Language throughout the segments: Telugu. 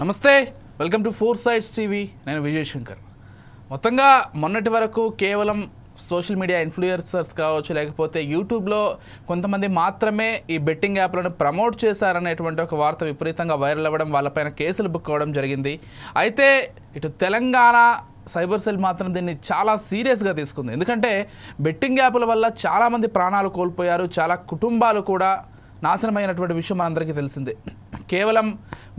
నమస్తే, welcome to four sides TV. నేను విజయ్ శంకర్. మొత్తంగా మొన్నటి వరకు కేవలం సోషల్ మీడియా ఇన్ఫ్లుయెన్సర్స్ కావచ్చు, లేకపోతే యూట్యూబ్లో కొంతమంది మాత్రమే ఈ బెట్టింగ్ యాప్లను ప్రమోట్ చేశారనేటువంటి ఒక వార్త విపరీతంగా వైరల్ అవ్వడం, వాళ్ళపైన కేసులు బుక్ అవ్వడం జరిగింది. అయితే ఇటు తెలంగాణ సైబర్ సెల్ మాత్రం దీన్ని చాలా సీరియస్గా తీసుకుంది. ఎందుకంటే బెట్టింగ్ యాప్ల వల్ల చాలామంది ప్రాణాలు కోల్పోయారు, చాలా కుటుంబాలు కూడా నాశనమైనటువంటి విషయం మనందరికీ తెలిసిందే. కేవలం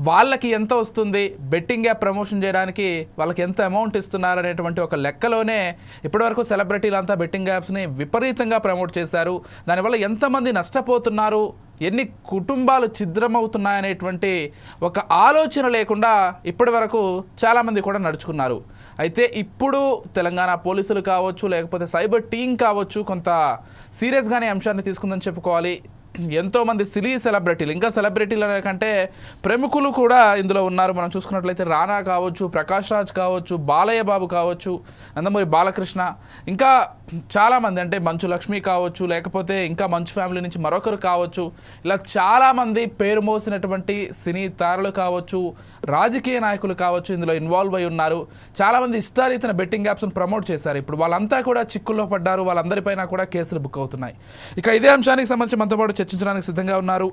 వాళ్ళకి ఎంత వస్తుంది, బెట్టింగ్ యాప్ ప్రమోషన్ చేయడానికి వాళ్ళకి ఎంత అమౌంట్ ఇస్తున్నారు అనేటువంటి ఒక లెక్కలోనే ఇప్పటివరకు సెలబ్రిటీలంతా బెట్టింగ్ యాప్స్ని విపరీతంగా ప్రమోట్ చేశారు. దానివల్ల ఎంతమంది నష్టపోతున్నారు, ఎన్ని కుటుంబాలు ఛిద్రమవుతున్నాయనేటువంటి ఒక ఆలోచన లేకుండా ఇప్పటి వరకు చాలామంది కూడా నడుచుకున్నారు. అయితే ఇప్పుడు తెలంగాణ పోలీసులు కావచ్చు, లేకపోతే సైబర్ టీం కావచ్చు, కొంత సీరియస్గానే అంశాన్ని తీసుకుందని చెప్పుకోవాలి. ఎంతోమంది సినీ సెలబ్రిటీలు, ఇంకా సెలబ్రిటీల కంటే ప్రముఖులు కూడా ఇందులో ఉన్నారు. మనం చూసుకున్నట్లయితే రానా కావచ్చు, ప్రకాష్ రాజ్ కావచ్చు, బాలయ్య బాబు కావచ్చు, నందమూరి బాలకృష్ణ, ఇంకా చాలామంది, అంటే మంచు లక్ష్మి కావచ్చు, లేకపోతే ఇంకా మంచు ఫ్యామిలీ నుంచి మరొకరు కావచ్చు, ఇలా చాలామంది పేరు మోసినటువంటి సినీ తారలు కావచ్చు, రాజకీయ నాయకులు కావచ్చు ఇందులో ఇన్వాల్వ్ అయి ఉన్నారు. చాలామంది ఇష్టారీతన బెట్టింగ్ యాప్స్ను ప్రమోట్ చేశారు. ఇప్పుడు వాళ్ళంతా కూడా చిక్కుల్లో పడ్డారు, వాళ్ళందరిపైన కూడా కేసులు బుక్ అవుతున్నాయి. ఇక ఇదే అంశానికి సంబంధించి మనతో పాటు చర్చించడానికి సిద్ధంగా ఉన్నారు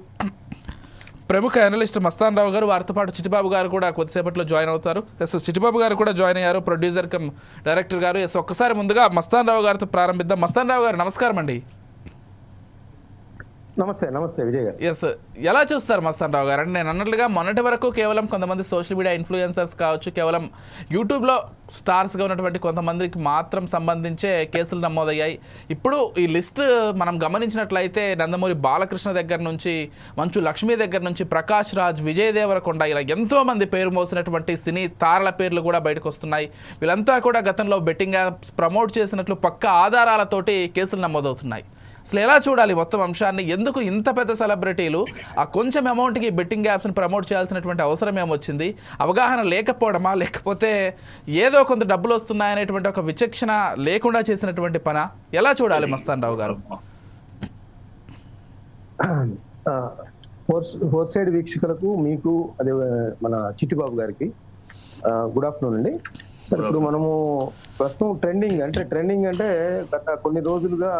ప్రముఖ అనలిస్ట్ మస్తాన్ రావు గారు. వారితో పాటు చిట్టిబాబు గారు కూడా కొద్దిసేపట్లో జాయిన్ అవుతారు. ఎస్, చిట్టిబాబు గారు కూడా జాయిన్ అయ్యారు, ప్రొడ్యూసర్ కమ్ డైరెక్టర్ గారు. ఎస్, ఒక్కసారి ముందుగా మస్తాన్ రావు గారితో ప్రారంభిద్దాం. మస్తాన్ రావు గారు, నమస్కారం అండి. నమస్తే. నమస్తే విజయ్ గారు. ఎస్, ఎలా చూస్తారు మస్తాన్ రావు గారు? అంటే నేను అన్నట్లుగా మొన్నటి వరకు కేవలం కొంతమంది సోషల్ మీడియా ఇన్ఫ్లుయెన్సర్స్ కావచ్చు, కేవలం యూట్యూబ్లో స్టార్స్గా ఉన్నటువంటి కొంతమందికి మాత్రం సంబంధించే కేసులు నమోదయ్యాయి. ఇప్పుడు ఈ లిస్ట్ మనం గమనించినట్లయితే నందమూరి బాలకృష్ణ దగ్గర నుంచి, మంచు లక్ష్మి దగ్గర నుంచి, ప్రకాష్ రాజ్, విజయ్ దేవరకొండ, ఇలా ఎంతోమంది పేరు మోసినటువంటి సినీ తారల పేర్లు కూడా బయటకు వస్తున్నాయి. వీళ్ళంతా కూడా గతంలో బెట్టింగ్ యాప్స్ ప్రమోట్ చేసినట్లు పక్క ఆధారాలతోటి కేసులు నమోదవుతున్నాయి. అసలు ఎలా చూడాలి మొత్తం అంశాన్ని? ఎందుకు ఇంత పెద్ద సెలబ్రిటీలు ఆ కొంచెం అమౌంట్కి బెట్టింగ్ యాప్స్ని ప్రమోట్ చేయాల్సినటువంటి అవసరం ఏమొచ్చింది? అవగాహన లేకపోవడమా, లేకపోతే ఏదో కొంత డబ్బులు వస్తున్నాయనేటువంటి ఒక విచక్షణ లేకుండా చేసినటువంటి పనా? ఎలా చూడాలి మస్తాన్ రావు గారు? ఫోర్ సైడ్ వీక్షకులకు, మీకు, అదే మన చిట్టిబాబు గారికి గుడ్ ఆఫ్టర్నూన్ అండి. సార్, ఇప్పుడు మనము ప్రస్తుతం ట్రెండింగ్ అంటే గత కొన్ని రోజులుగా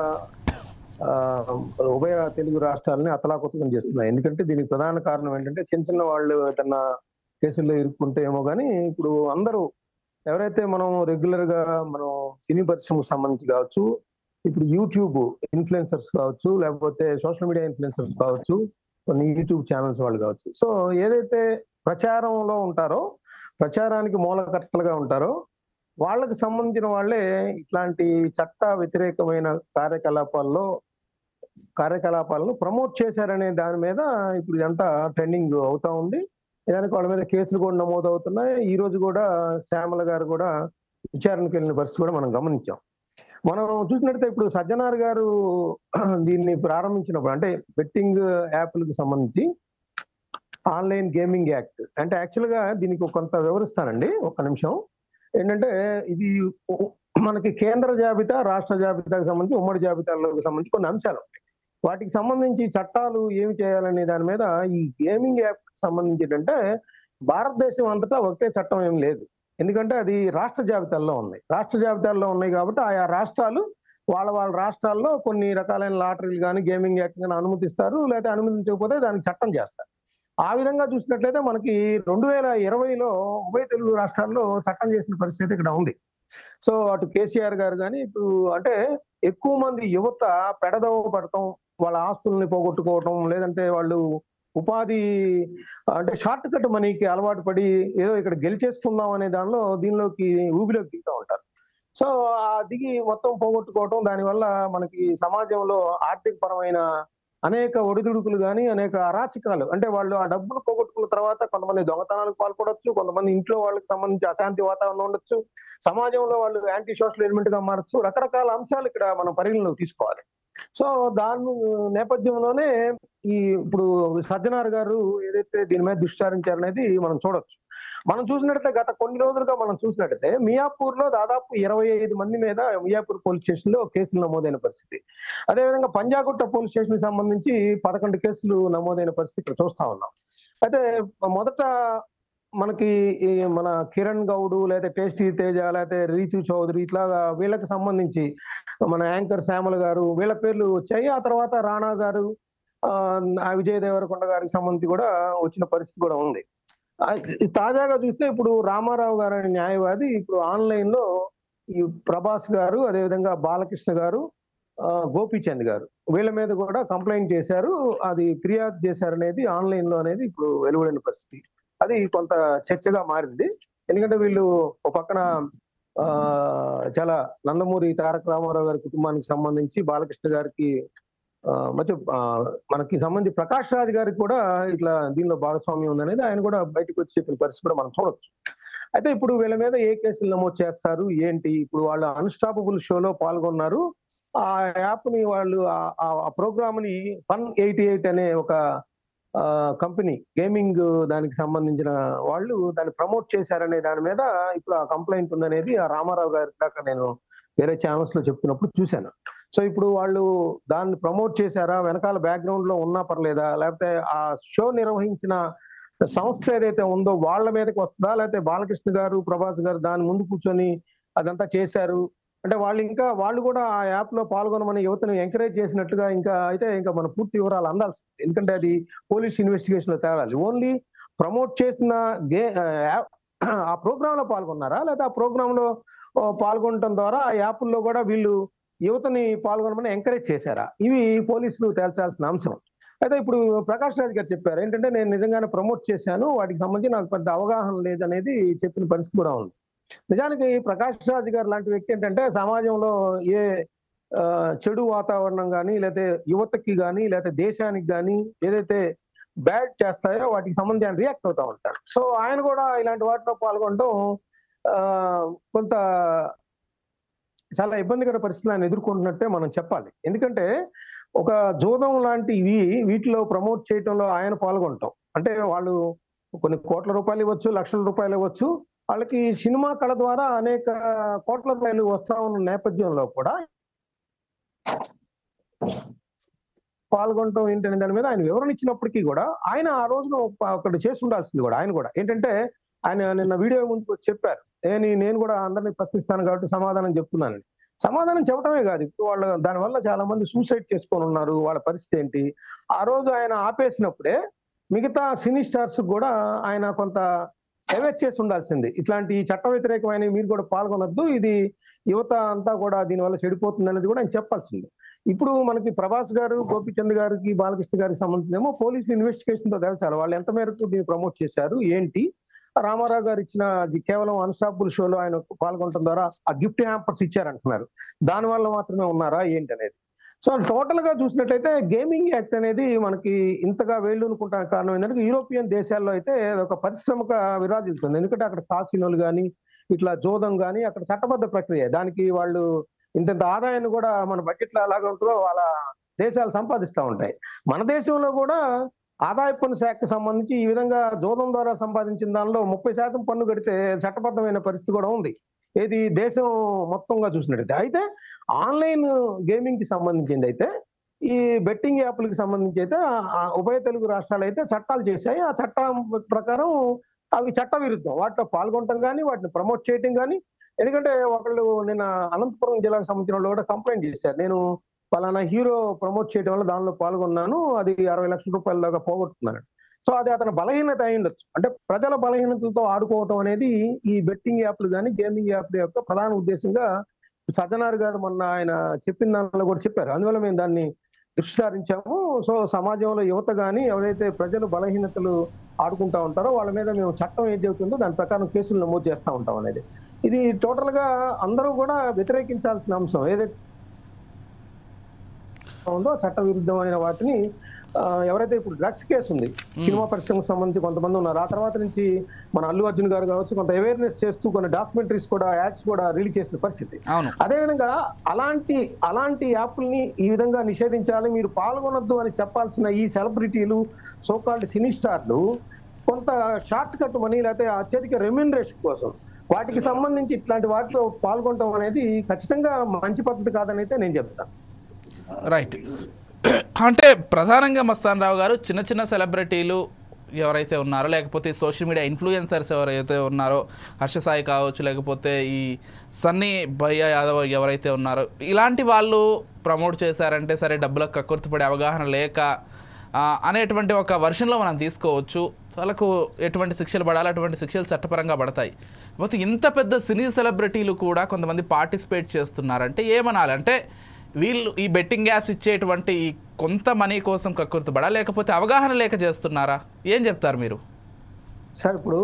ఉభయ తెలుగు రాష్ట్రాలని అతలాకుతలం చేస్తున్నాయి. ఎందుకంటే దీనికి ప్రధాన కారణం ఏంటంటే చిన్న వాళ్ళు ఏదన్నా కేసుల్లో ఇరుక్కుంటే ఏమో కానీ, ఇప్పుడు అందరూ ఎవరైతే మనం రెగ్యులర్ గా మనం సినీ పరిశ్రమకు సంబంధించి కావచ్చు, ఇప్పుడు యూట్యూబ్ ఇన్ఫ్లుయెన్సర్స్ కావచ్చు, లేకపోతే సోషల్ మీడియా ఇన్ఫ్లుయెన్సర్స్ కావచ్చు, కొన్ని యూట్యూబ్ ఛానల్స్ వాళ్ళు కావచ్చు, సో ఏదైతే ప్రచారంలో ఉంటారో, ప్రచారానికి మూలకర్తలుగా ఉంటారో వాళ్ళకి సంబంధించిన వాళ్ళే ఇట్లాంటి చట్ట వ్యతిరేకమైన కార్యకలాపాలను ప్రమోట్ చేశారనే దాని మీద ఇప్పుడు ఇదంతా ట్రెండింగ్ అవుతా ఉంది. దానికి వాళ్ళ మీద కేసులు కూడా నమోదు అవుతున్నాయి. ఈ రోజు కూడా శ్యామల గారు కూడా విచారణకు వెళ్ళిన పరిస్థితి కూడా మనం గమనించాం. మనం చూసినట్లయితే ఇప్పుడు సజ్జనార్ గారు దీన్ని ప్రారంభించినప్పుడు, అంటే బెట్టింగ్ యాప్లకు సంబంధించి ఆన్లైన్ గేమింగ్ యాక్ట్, అంటే యాక్చువల్ గా దీనికి కొంత వివరిస్తానండి, ఒక్క నిమిషం. ఏంటంటే ఇది మనకి కేంద్ర జాబితా, రాష్ట్ర జాబితాకు సంబంధించి, ఉమ్మడి జాబితాలకు సంబంధించి కొన్ని అంశాలు ఉంటాయి. వాటికి సంబంధించి చట్టాలు ఏమి చేయాలనే దాని మీద ఈ గేమింగ్ యాప్ సంబంధించి ఏంటంటే భారతదేశం అంతటా ఒకటే చట్టం ఏం లేదు. ఎందుకంటే అది రాష్ట్ర జాబితాల్లో ఉన్నాయి కాబట్టి ఆయా రాష్ట్రాలు వాళ్ళ రాష్ట్రాల్లో కొన్ని రకాలైన లాటరీలు కానీ, గేమింగ్ యాక్ట్ కానీ అనుమతిస్తారు, లేకపోతే అనుమతించకపోతే దానికి చట్టం చేస్తారు. ఆ విధంగా చూసినట్లయితే మనకి 2020లో ఉభయ తెలుగు రాష్ట్రాల్లో చట్టం చేసిన పరిస్థితి ఇక్కడ ఉంది. సో అటు కేసీఆర్ గారు కానీ, ఇప్పుడు అంటే ఎక్కువ మంది యువత పెడదవ పడటం, వాళ్ళ ఆస్తుల్ని పోగొట్టుకోవటం, లేదంటే వాళ్ళు ఉపాధి అంటే షార్ట్ కట్ మనీకి అలవాటు పడి ఏదో ఇక్కడ గెలిచేసుకుందాం అనే దీనిలోకి ఊబిలోకి దిగుతూ ఉంటారు. సో ఆ దిగి మొత్తం పోగొట్టుకోవటం, దానివల్ల మనకి సమాజంలో ఆర్థిక పరమైన అనేక ఒడిదుడుకులు కానీ, అనేక అరాచకాలు, అంటే వాళ్ళు ఆ డబ్బులు పోగొట్టుకున్న తర్వాత కొంతమంది దొంగతనాలకు పాల్పడవచ్చు, కొంతమంది ఇంట్లో వాళ్ళకి సంబంధించి అశాంతి వాతావరణం ఉండొచ్చు, సమాజంలో వాళ్ళు యాంటీ సోషల్ ఎలిమెంట్ గా మారచ్చు, రకరకాల అంశాలు ఇక్కడ మనం పరిగణలోకి తీసుకోవాలి. సో దాని నేపథ్యంలోనే ఇప్పుడు సజ్జనార్ గారు ఏదైతే దీని మీద దుష్చారించారనేది మనం చూడొచ్చు. మనం చూసినట్లయితే గత కొన్ని రోజులుగా మనం చూసినట్లయితే మియాపూర్ లో దాదాపు 25 మంది మీద మియాపూర్ పోలీస్ స్టేషన్ లో కేసులు నమోదైన పరిస్థితి. అదేవిధంగా పంజాగుట్ట పోలీస్ స్టేషన్ కి సంబంధించి 11 కేసులు నమోదైన పరిస్థితి ఇక్కడ చూస్తా ఉన్నాం. అయితే మొదట మనకి ఈ మన కిరణ్ గౌడ్ లేదా టేస్టీ తేజ లేకపోతే రీతు చౌదరి ఇట్లాగా వీళ్ళకి సంబంధించి మన యాంకర్ శ్యామల గారు వీళ్ళ పేర్లు వచ్చాయి. ఆ తర్వాత రాణా గారు, విజయ్ దేవరకొండ గారికి సంబంధించి కూడా వచ్చిన పరిస్థితి కూడా ఉంది. తాజాగా చూస్తే ఇప్పుడు రామారావు గారు అనే న్యాయవాది ఇప్పుడు ఆన్లైన్ లో ఈ ప్రభాస్ గారు, అదేవిధంగా బాలకృష్ణ గారు, గోపీచంద్ గారు వీళ్ళ మీద కూడా కంప్లైంట్ చేశారు. అది ఫిర్యాదు చేశారనేది ఆన్లైన్ లో అనేది ఇప్పుడు వెలువడిన పరిస్థితి. అది కొంత చర్చగా మారింది. ఎందుకంటే వీళ్ళు ఒక పక్కన చాలా నందమూరి తారక రామారావు గారి కుటుంబానికి సంబంధించి, బాలకృష్ణ గారికి మధ్య మనకి సంబంధించి ప్రకాష్ రాజ్ గారికి కూడా ఇట్లా దీనిలో భాగస్వామ్యం ఉందనేది ఆయన కూడా బయటకు వచ్చి చెప్పిన పరిస్థితి కూడా మనం చూడొచ్చు. అయితే ఇప్పుడు వీళ్ళ మీద ఏ కేసులు నమోదు చేస్తారు ఏంటి? ఇప్పుడు వాళ్ళు అన్స్టాపబుల్ షోలో పాల్గొన్నారు. ఆ యాప్ ని వాళ్ళు ఆ ప్రోగ్రామ్ ని Fun88 అనే ఒక కంపెనీ గేమింగ్ దానికి సంబంధించిన వాళ్ళు దాన్ని ప్రమోట్ చేశారనే దాని మీద ఇప్పుడు ఆ కంప్లైంట్ ఉందనేది ఆ రామారావు గారి దాకా నేను వేరే ఛానల్స్ లో చెప్తున్నప్పుడు చూశాను. సో ఇప్పుడు వాళ్ళు దాన్ని ప్రమోట్ చేశారా, వెనకాల బ్యాక్గ్రౌండ్ లో ఉన్నా పర్లేదా, లేకపోతే ఆ షో నిర్వహించిన సంస్థ ఏదైతే ఉందో వాళ్ళ మీదకి వస్తుందా, లేకపోతే బాలకృష్ణ గారు, ప్రభాస్ గారు దాని ముందు కూర్చొని అదంతా చేశారు అంటే వాళ్ళు కూడా ఆ యాప్ లో పాల్గొనమని యువతను ఎంకరేజ్ చేసినట్టుగా ఇంకా మన పూర్తి వివరాలు అందాల్సి. ఎందుకంటే అది పోలీస్ ఇన్వెస్టిగేషన్ లో తేలాలి. ఓన్లీ ప్రమోట్ చేసిన ఆ ప్రోగ్రామ్ లో పాల్గొన్నారా, లేదా ఆ ప్రోగ్రామ్ లో పాల్గొనడం ద్వారా ఆ యాప్ల్లో కూడా వీళ్ళు యువతని పాల్గొనమని ఎంకరేజ్ చేశారా? ఇవి పోలీసులు తేల్చాల్సిన అంశం. అయితే ఇప్పుడు ప్రకాష్ రాజ్ గారు చెప్పారు ఏంటంటే, నేను నిజంగానే ప్రమోట్ చేశాను, వాటికి సంబంధించి నాకు పెద్ద అవగాహన లేదనేది చెప్పిన పరిస్థితి కూడా ఉంది. నిజానికి ప్రకాష్ రాజ్ గారు లాంటి వ్యక్తి ఏంటంటే సమాజంలో ఏ చెడు వాతావరణం కానీ, లేకపోతే యువతకి కానీ, లేకపోతే దేశానికి కానీ ఏదైతే బ్యాడ్ చేస్తాయో వాటికి సంబంధించి ఆయన రియాక్ట్ అవుతా ఉంటారు. సో ఆయన కూడా ఇలాంటి వాటిలో పాల్గొనడం కొంత చాలా ఇబ్బందికర పరిస్థితులు ఆయన ఎదుర్కొంటున్నట్టే మనం చెప్పాలి. ఎందుకంటే ఒక జూదం లాంటివి వీటిలో ప్రమోట్ చేయటంలో ఆయన పాల్గొనటం అంటే వాళ్ళు కొన్ని కోట్ల రూపాయలు ఇవ్వచ్చు, లక్షల రూపాయలు ఇవ్వచ్చు. వాళ్ళకి సినిమా కళ ద్వారా అనేక కోట్ల రూపాయలు వస్తా ఉన్న నేపథ్యంలో కూడా పాల్గొనటం ఏంటనే దాని మీద ఆయన వివరణ ఇచ్చినప్పటికీ కూడా ఆయన ఆ రోజున ఒకటి చేసి ఉండాల్సింది కూడా. ఆయన కూడా ఏంటంటే ఆయన నిన్న వీడియో ముందుకు చెప్పారు, నేను కూడా అందరినీ ప్రశ్నిస్తాను కాబట్టి సమాధానం చెప్తున్నానని. సమాధానం చెప్పడమే కాదు, ఇప్పుడు వాళ్ళు దానివల్ల చాలా మంది సూసైడ్ చేసుకొని ఉన్నారు, వాళ్ళ పరిస్థితి ఏంటి. ఆ రోజు ఆయన ఆపేసినప్పుడే మిగతా సినీ స్టార్స్ కూడా ఆయన కొంత అవేర్ చేసి ఉండాల్సింది. ఇట్లాంటి చట్ట వ్యతిరేకమైన మీరు కూడా పాల్గొనొద్దు, ఇది యువత అంతా కూడా దీనివల్ల చెడిపోతుంది అనేది కూడా ఆయన చెప్పాల్సింది. ఇప్పుడు మనకి ప్రభాస్ గారు, గోపీచంద్ గారికి, బాలకృష్ణ గారికి సంబంధించినేమో పోలీసు ఇన్వెస్టిగేషన్ తో తేల్చాలి వాళ్ళు ఎంత మేరకు దీన్ని ప్రమోట్ చేశారు ఏంటి. రామారావు గారు ఇచ్చిన కేవలం అన్స్టాపబుల్ షోలో ఆయన పాల్గొనడం ద్వారా ఆ గిఫ్ట్ హ్యాంపర్స్ ఇచ్చారంటున్నారు, దాని వల్ల మాత్రమే ఉన్నారా ఏంటి అనేది. సో టోటల్ గా చూసినట్లయితే గేమింగ్ యాక్ట్ అనేది మనకి ఇంతగా వేళ్ళూనుకుంటా కారణం ఏంటంటే యూరోపియన్ దేశాల్లో అయితే ఒక పరిశ్రమగా విరాజిల్తుంది. ఎందుకంటే అక్కడ కాసినోలు కానీ, ఇట్లా జోదం కానీ అక్కడ చట్టబద్ధ ప్రక్రియ. దానికి వాళ్ళు ఇంత ఆదాయాన్ని కూడా మన బడ్జెట్ లో ఎలాగ ఉంటుందో వాళ్ళ దేశాలు సంపాదిస్తూ ఉంటాయి. మన దేశంలో కూడా ఆదాయ పన్ను శాఖకు సంబంధించి ఈ విధంగా జోదం ద్వారా సంపాదించిన దానిలో 30% పన్ను కడితే చట్టబద్ధమైన పరిస్థితి కూడా ఉంది. ఏది దేశం మొత్తంగా చూసినట్టయితే. అయితే ఆన్లైన్ గేమింగ్ కి సంబంధించింది అయితే ఈ బెట్టింగ్ యాప్లకు సంబంధించి అయితే ఉభయ తెలుగు రాష్ట్రాలు అయితే చట్టాలు చేశాయి. ఆ చట్టం ప్రకారం అవి చట్ట విరుద్ధం వాటిలో పాల్గొనడం కానీ, వాటిని ప్రమోట్ చేయటం కానీ. ఎందుకంటే ఒకళ్ళు నిన్న అనంతపురం జిల్లాకు సంబంధించిన వాళ్ళు కూడా కంప్లైంట్ చేశారు, నేను పలానా హీరో ప్రమోట్ చేయడం వల్ల దానిలో పాల్గొన్నాను, అది 60 లక్షల రూపాయల దాకా పోగొట్టుకున్నాను. సో అది అతని బలహీనత అయి ఉండొచ్చు. అంటే ప్రజల బలహీనతలతో ఆడుకోవటం అనేది ఈ బెట్టింగ్ యాప్లు కానీ, గేమింగ్ యాప్ల యొక్క ప్రధాన ఉద్దేశంగా సజ్జనార్ గారు మొన్న ఆయన చెప్పిన దానిలో కూడా చెప్పారు. అందువల్ల మేము దాన్ని దృష్టి సారించాము. సో సమాజంలో యువత కానీ ఎవరైతే ప్రజలు బలహీనతలు ఆడుకుంటా ఉంటారో వాళ్ళ మీద మేము చట్టం ఏం చెబుతుందో దాని ప్రకారం కేసులు నమోదు చేస్తూ ఉంటాం అనేది. ఇది టోటల్ గా అందరూ కూడా వ్యతిరేకించాల్సిన అంశం. ఏదైతే ఉందో చట్ట విరుద్ధమైన వాటిని ఎవరైతే ఇప్పుడు డ్రగ్స్ కేసు ఉంది, సినిమా పరిశ్రమకు సంబంధించి కొంతమంది ఉన్నారు. ఆ తర్వాత నుంచి మన అల్లు అర్జున్ గారు కావచ్చు కొంత అవేర్నెస్ చేస్తూ కొన్ని డాక్యుమెంటరీస్ కూడా, యాడ్స్ కూడా రిలీజ్ చేసిన పరిస్థితి. అదేవిధంగా అలాంటి యాప్ల్ని ఈ విధంగా నిషేధించాలి, మీరు పాల్గొనొద్దు అని చెప్పాల్సిన ఈ సెలబ్రిటీలు, సోకాల్డ్ సినీ స్టార్లు కొంత షార్ట్ కట్ మనీ లేకపోతే అత్యధిక రెమ్యూనరేషన్ కోసం వాటికి సంబంధించి ఇట్లాంటి వాటిలో పాల్గొనడం అనేది ఖచ్చితంగా మంచి పద్ధతి కాదని అయితే నేను చెప్తాను. రైట్. అంటే ప్రధానంగా మస్తాన్ రావు గారు చిన్న చిన్న సెలబ్రిటీలు, ఎవరైతే ఉన్నారో, లేకపోతే సోషల్ మీడియా ఇన్ఫ్లుయెన్సర్స్ ఎవరైతే ఉన్నారో, హర్ష సాయి కావచ్చు, లేకపోతే ఈ సన్నీ భయ్య యాదవ్ ఎవరైతే ఉన్నారో, ఇలాంటి వాళ్ళు ప్రమోట్ చేశారంటే సరే డబ్బులకు కక్కుర్తిపడే అవగాహన లేక అనేటువంటి ఒక వర్షన్లో మనం తీసుకోవచ్చు. వాళ్ళకు ఎటువంటి శిక్షలు పడాలి, అటువంటి శిక్షలు చట్టపరంగా పడతాయి. పోతే ఇంత పెద్ద సినీ సెలబ్రిటీలు కూడా కొంతమంది పార్టిసిపేట్ చేస్తున్నారంటే ఏమనాలంటే వీళ్ళు ఈ బెట్టింగ్ యాప్స్ ఇచ్చేటువంటి ఈ కొంత మనీ కోసం కక్కుర్తిపడా, లేకపోతే అవగాహన లేక చేస్తున్నారా? ఏం చెప్తారు మీరు? సార్ ఇప్పుడు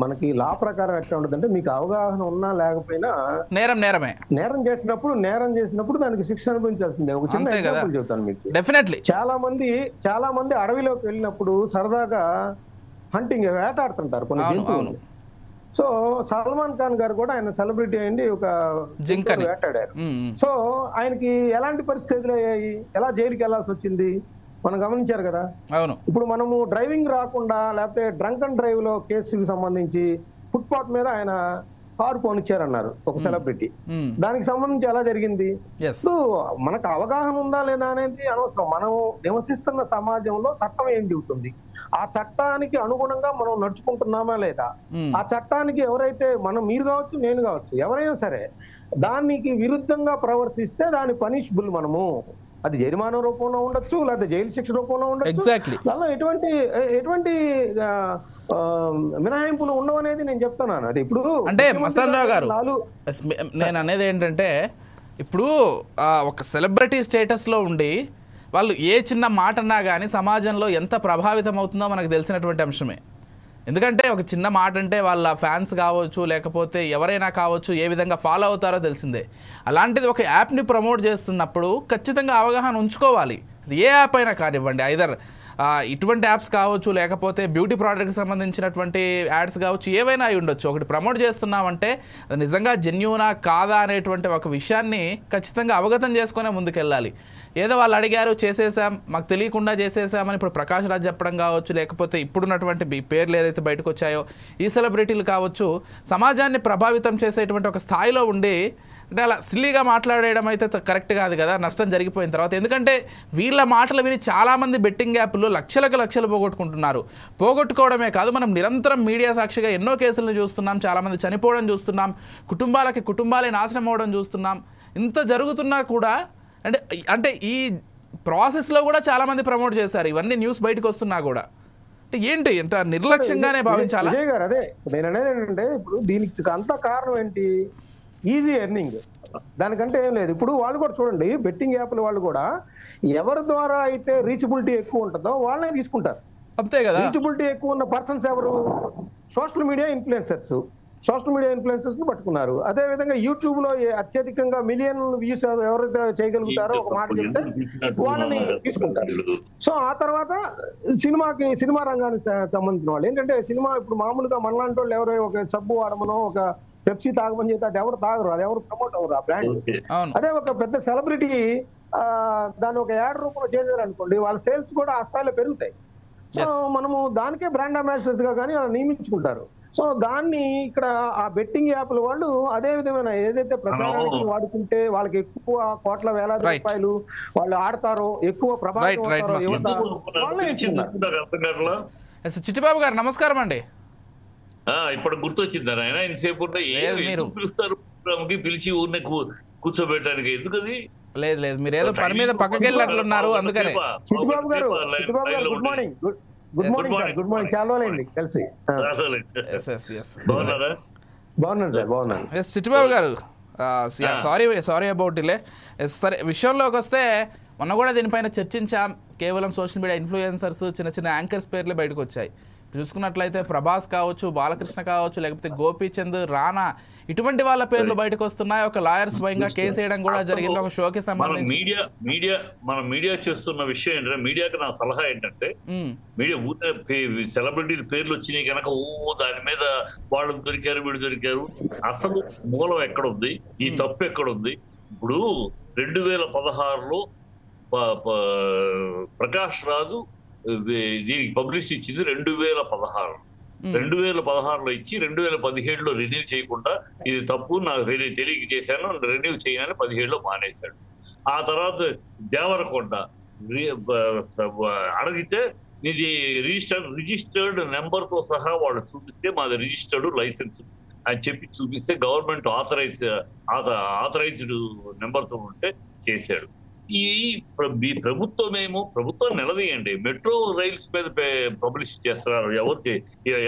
మనకి లా ప్రకారం ఎట్లా ఉంటుందంటే, మీకు అవగాహన ఉన్నా లేకపోయినా నేరం చేసినప్పుడు దానికి శిక్ష అనుభవించాల్సిందే. ఒక చిన్న ఎగ్జాంపుల్ చెప్తాను మీకు. డెఫినెట్లీ చాలా మంది అడవిలోకి వెళ్ళినప్పుడు సరదాగా హంటింగ్ వేటాడుతుంటారు కొన్ని జంతువులు. సో సల్మాన్ ఖాన్ గారు కూడా ఆయన సెలబ్రిటీ అయింది, ఒక జింకని వేటాడారు. సో ఆయనకి ఎలాంటి పరిస్థితులు అయ్యాయి, ఎలా జైలుకి వెళ్లాల్సి వచ్చింది మనం గమనించారు కదా. అవును. ఇప్పుడు మనము డ్రైవింగ్ రాకుండా లేకపోతే డ్రంక్ అండ్ డ్రైవ్ లో కేసుకి సంబంధించి ఫుట్పాత్ మీద ఆయన కారు పోనిచ్చారన్నారు ఒక సెలబ్రిటీ. దానికి సంబంధించి ఎలా జరిగింది? ఇప్పుడు మనకు అవగాహన ఉందా లేదా అనేది అనవసరం. మనం నివసిస్తున్న సమాజంలో చట్టం ఏం చెబుతుంది, ఆ చట్టానికి అనుగుణంగా మనం నడుచుకుంటున్నామా లేదా, ఆ చట్టానికి ఎవరైతే మీరు కావచ్చు, నేను కావచ్చు, ఎవరైనా సరే దానికి విరుద్ధంగా ప్రవర్తిస్తే దాని పనిషబుల్. మనము అది జరిమానా రూపంలో ఉండొచ్చు, లేదా జైలు శిక్ష రూపంలో ఉండొచ్చు. దానిలో ఎటువంటి మినహాయింపులు ఉండవు అనేది నేను చెప్తున్నాను. అది ఇప్పుడు అంటే మస్తాన్ రావు గారు, నేను అనేది ఏంటంటే, ఇప్పుడు ఒక సెలబ్రిటీ స్టేటస్లో ఉండి వాళ్ళు ఏ చిన్న మాట అన్నా కానీ సమాజంలో ఎంత ప్రభావితం అవుతుందో మనకు తెలిసినటువంటి అంశమే. ఎందుకంటే ఒక చిన్న మాట అంటే వాళ్ళ ఫ్యాన్స్ కావచ్చు, లేకపోతే ఎవరైనా కావచ్చు, ఏ విధంగా ఫాలో అవుతారో తెలిసిందే. అలాంటిది ఒక యాప్ని ప్రమోట్ చేస్తున్నప్పుడు ఖచ్చితంగా అవగాహన ఉంచుకోవాలి. అది ఏ యాప్ అయినా కానివ్వండి, ఐదర్ ఇటువంటి యాప్స్ కావచ్చు, లేకపోతే బ్యూటీ ప్రోడక్ట్కి సంబంధించినటువంటి యాడ్స్ కావచ్చు, ఏవైనా అయి ఉండొచ్చు. ఒకటి ప్రమోట్ చేస్తున్నామంటే అది నిజంగా జెన్యూనా కాదా అనేటువంటి ఒక విషయాన్ని ఖచ్చితంగా అవగతం చేసుకునే ముందుకెళ్ళాలి. ఏదో వాళ్ళు అడిగారు, చేసేసాం, మాకు తెలియకుండా చేసేసామని ఇప్పుడు ప్రకాష్ రాజ్ చెప్పడం కావచ్చు, లేకపోతే ఇప్పుడున్నటువంటి పేర్లు ఏదైతే బయటకు వచ్చాయో ఈ సెలబ్రిటీలు కావచ్చు, సమాజాన్ని ప్రభావితం చేసేటువంటి ఒక స్థాయిలో ఉండి అంటే అలా సిల్లీగా మాట్లాడేయడం అయితే కరెక్ట్ కాదు కదా, నష్టం జరిగిపోయిన తర్వాత. ఎందుకంటే వీళ్ళ మాటలు విని చాలామంది బెట్టింగ్ యాప్లు లక్షలు పోగొట్టుకుంటున్నారు. పోగొట్టుకోవడమే కాదు, మనం నిరంతరం మీడియా సాక్షిగా ఎన్నో కేసులను చూస్తున్నాం, చాలామంది చనిపోవడం చూస్తున్నాం, కుటుంబాలే నాశనం అవ్వడం చూస్తున్నాం. ఇంత జరుగుతున్నా కూడా అంటే ఈ ప్రాసెస్లో కూడా చాలామంది ప్రమోట్ చేశారు. ఇవన్నీ న్యూస్ బయటకు వస్తున్నా కూడా అంటే ఏంటి ఎంత నిర్లక్ష్యంగానే భావించాలా? అదే నేను అనేది ఏంటంటే, ఇప్పుడు దీనికి అంతా కారణం ఏంటి? Easy earning. దానికంటే ఏం లేదు. ఇప్పుడు వాళ్ళు కూడా చూడండి, బెట్టింగ్ యాప్ల వాళ్ళు కూడా ఎవరి ద్వారా అయితే రీచబిలిటీ ఎక్కువ ఉంటుందో వాళ్ళనే తీసుకుంటారు. అంతే కదా. రీచబిలిటీ ఎక్కువ ఉన్న పర్సన్స్ ఎవరు? సోషల్ మీడియా ఇన్ఫ్లుయెన్సర్స్ ని పట్టుకున్నారు. అదే విధంగా యూట్యూబ్ లో అత్యధికంగా మిలియన్ వ్యూస్ ఎవరైతే చేయగలుగుతారో ఒక మాట చెప్తే వాళ్ళని తీసుకుంటారు. సో ఆ తర్వాత సినిమా రంగానికి సంబంధించిన వాళ్ళు ఏంటంటే, సినిమా ఇప్పుడు మామూలుగా మనలాంటి వాళ్ళు ఎవరో ఒక సబ్బు వాడమనో ఒక పెప్సీ తాగమని చేస్తే అది ఎవరు తాగరు, అది ఎవరు ప్రమోట్ అవ్వరు ఆ బ్రాండ్. అదే ఒక పెద్ద సెలబ్రిటీ దాన్ని ఒక యాడ్ రూపంలో చేశారు అనుకోండి, వాళ్ళ సేల్స్ కూడా ఆ స్థాయిలో పెరుగుతాయి. సో మనము దానికే బ్రాండ్ అంబాసిడర్స్ గా కానీ అలా నియమించుకుంటారు. సో దాన్ని ఇక్కడ ఆ బెట్టింగ్ యాప్ల వాళ్ళు అదే విధమైన ఏదైతే ప్రచారానికి వాడుకుంటే వాళ్ళకి ఎక్కువ కోట్ల వేలాది రూపాయలు వాళ్ళు ఆడతారో, ఎక్కువ ప్రభావితం చిట్టిబాబు గారు నమస్కారం అండి. ఇప్పుడు గుర్తొచ్చిందా ఆయన ఇంతసేపు పిలుస్తారు పిలిచి ఊరిని కూర్చోబెట్టడానికి? ఎందుకది? లేదు మీరు ఏదో పని మీద పక్కకి వెళ్ళినట్లున్నారు, అందుకనే. చిట్టిబాబు గారు గుడ్ మార్నింగ్. గుడ్ మార్నింగ్ చాలా రోజులైంది కలిసి. బాగున్నాను చిట్టిబాబు గారు. సారీ అబౌట్ ఇలే. సరే, విషయంలోకి వస్తే మొన్న కూడా దీనిపైన చర్చించాం. కేవలం సోషల్ మీడియా ఇన్ఫ్లుయెన్సర్స్, చిన్న యాంకర్స్ పేర్లు బయటకు వచ్చాయి. చూసుకున్నట్లయితే ప్రభాస్ కావచ్చు, బాలకృష్ణ కావచ్చు, లేకపోతే గోపీచంద్, రానా, ఇటువంటి వాళ్ళ పేర్లు బయటకు వస్తున్నాయి. ఒక లాయర్ స్వయంగా కేసు వేయడం కూడా జరిగింది ఒక షోకి సంబంధించి. మీడియా చేస్తున్న విషయం ఏంటంటే, మీడియాకి నా సలహా ఏంటంటే, మీడియా సెలబ్రిటీల పేర్లు వచ్చినాయి కనుక దాని మీద వాళ్ళు దొరికారు వీళ్ళు దొరికారు, అసలు మూలం ఎక్కడుంది, ఈ తప్పు ఎక్కడుంది? ఇప్పుడు 2016లో ప్రకాష్ రాజు దీనికి పబ్లిష్ ఇచ్చింది 2016. 2016లో ఇచ్చి 2017లో రెన్యూ చేయకుండా ఇది తప్పు నాకు తెలియక చేశాను, రెన్యూ చేయనని 17లో మానేశాడు. ఆ తర్వాత దేవరకొండ అడిగితే ఇది రిజిస్టర్డ్ నెంబర్ తో సహా వాళ్ళు చూపిస్తే మాది రిజిస్టర్డ్ లైసెన్స్ అని చెప్పి చూపిస్తే గవర్నమెంట్ ఆథరైజ్డ్ నెంబర్ తో ఉంటే చేశాడు. ఈ ప్రభుత్వం నిలదీయండి. మెట్రో రైల్స్ మీద పబ్లిష్ చేస్తున్నారు, ఎవరికి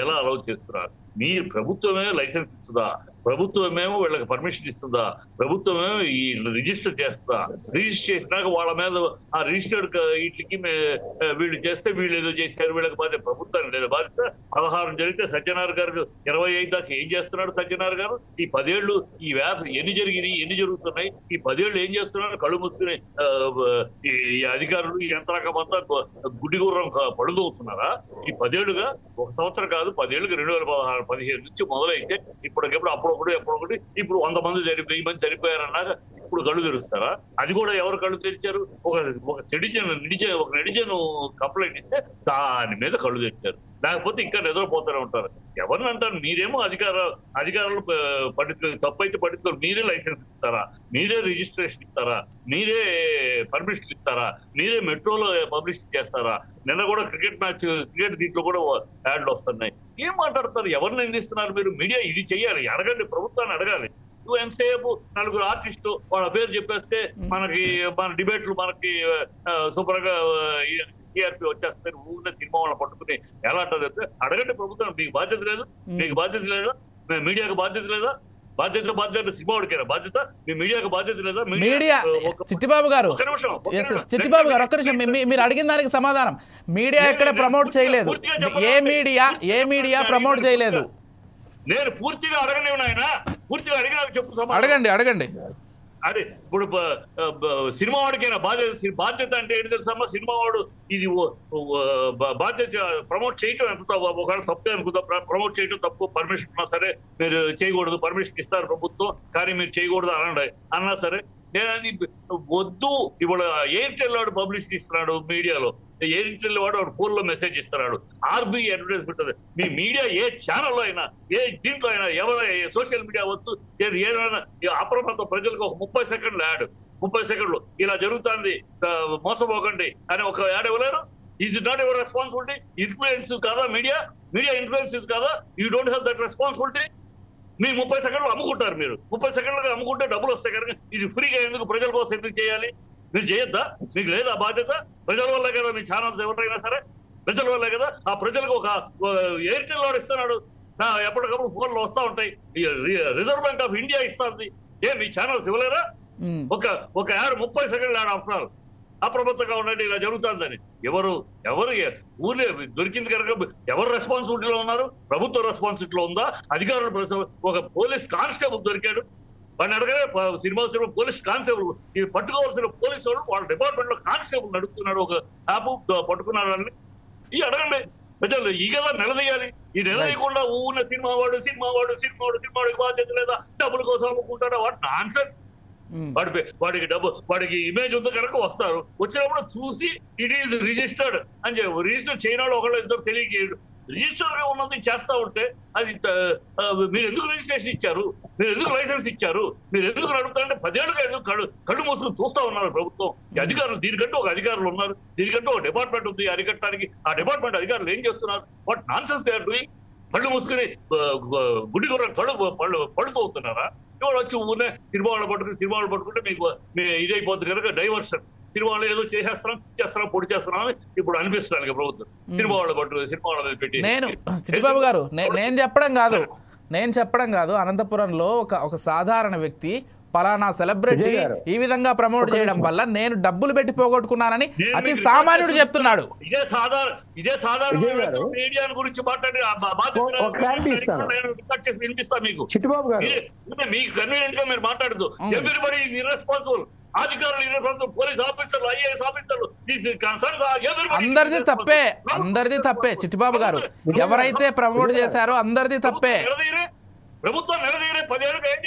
ఎలా అలౌ చేస్తున్నారు? మీరు ప్రభుత్వమే లైసెన్స్ ఇస్తుందా? ప్రభుత్వమేమో వీళ్ళకి పర్మిషన్ ఇస్తుందా? ప్రభుత్వమేమో ఈ రిజిస్టర్ చేస్తుందా? రిజిస్టర్ చేసినాక వాళ్ళ మీద ఆ రిజిస్టర్డ్ వీటికి వీళ్ళు చేస్తే వీళ్ళు ఏదో చేశారు, వీళ్ళకి బాధ్యత ప్రభుత్వానికి లేదు. బాధ్యత 16 జరిగితే సజ్జనార్ గారు 25 దాకా ఏం చేస్తున్నాడు సజ్జనార్ గారు? ఈ 10 ఏళ్ళు ఈ ఎన్ని జరిగినాయి, ఎన్ని జరుగుతున్నాయి? ఈ 10 ఏళ్ళు ఏం చేస్తున్నారు? కళ్ళు మూసుకుని ఈ అధికారులు ఈ యంత్రాంగం అంతా గుడ్డి గుర్రం పడుదవుతున్నారా? ఈ 10 ఏళ్ళుగా, 1 సంవత్సరం కాదు, 10 ఏళ్ళుగా 2016-17 నుంచి మొదలైతే ఇప్పటికెప్పుడు ఎప్పుడొకటి ఇప్పుడు 100 మంది 1000 మంది చనిపోయారన్నాక ఇప్పుడు కళ్ళు తెరుస్తారా? అది కూడా ఎవరు కళ్ళు తెరిచారు? ఒక నెటిజన్ కంప్లైంట్ ఇస్తే దాని మీద కళ్ళు తెరిచారు. లేకపోతే ఇంకా నిద్రపోతూనే ఉంటారు. ఎవరిని అంటారు? మీరేమో అధికారులు తప్పైతే పట్టించుకోరు. మీరే లైసెన్స్ ఇస్తారా? మీరే రిజిస్ట్రేషన్ ఇస్తారా? మీరే పర్మిషన్ ఇస్తారా? మీరే మెట్రోలో పబ్లిష్ చేస్తారా? నిన్న కూడా క్రికెట్ దీంట్లో కూడా యాడ్లు వస్తున్నాయి. ఏం మాట్లాడతారు? ఎవరిని నిందిస్తున్నారు మీరు? మీడియా ఇది చెయ్యాలి, అడగండి, ప్రభుత్వాన్ని అడగాలి. నువ్వు ఎంతసేపు 4 ఆర్టిస్టులు వాళ్ళ పేరు చెప్పేస్తే మన డిబేట్లు మనకి శుభ్రంగా టీఆర్పీ వచ్చేస్తారు. ఊరిలో సినిమా వాళ్ళని పట్టుకుని ఎలా అంటారు? అడగండి ప్రభుత్వం. మీకు బాధ్యత లేదు? మీకు బాధ్యత లేదా? మీడియాకు బాధ్యత లేదా? బాధ్యత సినిమా వాడికేనా బాధ్యత? మీ మీడియాకు బాధ్యత లేదా? మీడియా చిట్టిబాబు గారు, చిట్టిబాబు గారు ఒక్క నిమిషం, మీరు అడిగిన దానికి సమాధానం. మీడియా ఎక్కడ ప్రమోట్ చేయలేదు. ఏ మీడియా ప్రమోట్ చేయలేదు. నేను పూర్తిగా అడగలేవు నాయన, పూర్తిగా అడిగినా చెప్పు. అడగండి. అదే ఇప్పుడు సినిమా వాడికైనా బాధ్యత అంటే ఏంటి తెలుసమ్మా? సినిమా వాడు ఇది బాధ్యత ప్రమోట్ చేయటం ఎంత ఒకవేళ తప్పే అనుకుందా? ప్రమోట్ చేయటం తప్పు, పర్మిషన్ ఉన్నా సరే మీరు చేయకూడదు, పర్మిషన్ ఇస్తారు ప్రభుత్వం కానీ మీరు చేయకూడదు అన్నా సరే నేను అది వద్దు. ఇప్పుడు ఎయిర్టెల్ వాడు పబ్లిసిటీ ఇస్తున్నాడు మీడియాలో, ఎయిర్టెల్ వాడు ఫోన్లో మెసేజ్ ఇస్తున్నాడు, ఆర్బీ అడ్వర్టైజ్మెంట్. మీ మీడియా ఏ ఛానల్లో అయినా, ఏ దీంట్లో అయినా, ఎవరైనా సోషల్ మీడియా వచ్చు ఏదైనా అప్రమత్తం ప్రజలకు ఒక 30 సెకండ్లు యాడ్, 30 సెకండ్లు ఇలా జరుగుతుంది మోసపోకండి అని ఒక యాడ్ ఇవ్వలేరు. Is it not your responsibility? Influence కాదా మీడియా ఇన్ఫ్లుయెన్స్ కాదా? You don't have that responsibility. మీ 30 సెకండ్లు అమ్ముకుంటారు. మీరు 30 సెకండ్లుగా అమ్ముకుంటే డబ్బులు వస్తాయి కనుక ఇది ఫ్రీగా ఎందుకు ప్రజల కోసం ఎందుకు చేయాలి? మీరు చేయొద్దా? మీకు లేదా బాధ్యత? ప్రజల వల్లే కదా మీ ఛానల్స్ ఎవరైనా సరే, ప్రజల వల్లే కదా. ఆ ప్రజలకు ఒక ఎయిర్టెల్ వాడు ఇస్తున్నాడు, ఎప్పటికప్పుడు ఫోన్లు వస్తూ ఉంటాయి, రిజర్వ్ బ్యాంక్ ఆఫ్ ఇండియా ఇస్తుంది. మీ ఛానల్స్ ఇవ్వలేరా? ఒక యాడ్ 30 సెకండ్లు యాడ్ ఆఫ్టర్ అప్రమత్తంగా ఉండండి ఇలా జరుగుతుందని. ఎవరు ఊర్లే దొరికింది కనుక ఎవరు రెస్పాన్సిబిలిటీలో ఉన్నారు? ప్రభుత్వ రెస్పాన్సిబిలిటీలో ఉందా? అధికారులు ఒక పోలీస్ కానిస్టేబుల్ దొరికాడు, వాడిని అడగలే. సినిమా పోలీస్ కానిస్టేబుల్ ఇది పట్టుకోవాల్సిన పోలీసు వాళ్ళు వాళ్ళ డిపార్ట్మెంట్ లో కానిస్టేబుల్ నడుపుతున్నాడు, ఒక యాప్ పట్టుకున్నాడు అని ఈ అడగండి. ప్రజలు ఈ కదా నిలదీయాలి. ఈ నిలదీయకుండా ఊరిన సినిమా వాడికి బాధ్యత లేదా? డబ్బుల కోసం అమ్ముకుంటాడా? వాటి నాన్సెన్స్. వాడికి వాడికి ఇమేజ్ ఉంది కనుక వస్తారు. వచ్చినప్పుడు చూసి ఇట్ ఈజ్ రిజిస్టర్డ్ అని చెప్పి, రిజిస్టర్ చేయనాడు ఒకళ్ళు ఇద్దరు తెలియదు. రిజిస్టర్ గా ఉన్నది చేస్తా ఉంటే అది మీరు ఎందుకు రిజిస్ట్రేషన్ ఇచ్చారు? మీరు ఎందుకు లైసెన్స్ ఇచ్చారు? మీరు ఎందుకు నడుపుతారంటే 10 ఏళ్ళుగా ఎందుకు కళ్ళు మూసుకుని చూస్తా ఉన్నారు ప్రభుత్వం. ఈ అధికారులు, దీనికంటూ ఒక అధికారులు ఉన్నారు, దీనికంటూ ఒక డిపార్ట్మెంట్ ఉంది అరికట్టడానికి. ఆ డిపార్ట్మెంట్ అధికారులు ఏం చేస్తున్నారు? What nonsense they are doing. కళ్ళు మూసుకుని గుడ్డి గుర్రం పడుతూ అవుతున్నారా? ఇవాళ వచ్చి ఊరినే సినిమాలు పట్టుకుంటే మీకు ఇదైపోతుంది కనుక డైవర్షన్. సినిమాలో ఏదో చేస్తున్నాం పొడి చేస్తున్నాం అని ఇప్పుడు అనిపిస్తున్నాను ప్రభుత్వం. సినిమా వాళ్ళు పెట్టి నేను చిట్టిబాబు గారు నేను చెప్పడం కాదు అనంతపురంలో ఒక సాధారణ వ్యక్తి పలానా సెలబ్రిటీ ఈ విధంగా ప్రమోట్ చేయడం వల్ల నేను డబ్బులు పెట్టి పోగొట్టుకున్నానని అతి సామాన్యుడు చెప్తున్నాడు. ఇదే సాధారణ మీడియా గురించి మాట్లాడి వినిపిస్తా మీకు. మీకు కన్వీనియంట్ గా మీరు మాట్లాడదు. Everybody is irresponsible. అధికారులు ఇర్రెస్పాన్సిబుల్, పోలీస్ ఆఫీసర్లు, ఐఏఎస్ ఆఫీసర్లు, అందరిది తప్పే చిట్టిబాబు గారు. ఎవరైతే ప్రమోట్ చేశారో అందరిది తప్పే. ప్రభుత్వం నిలదీయలే. 10 ఏళ్ళుగా ఏం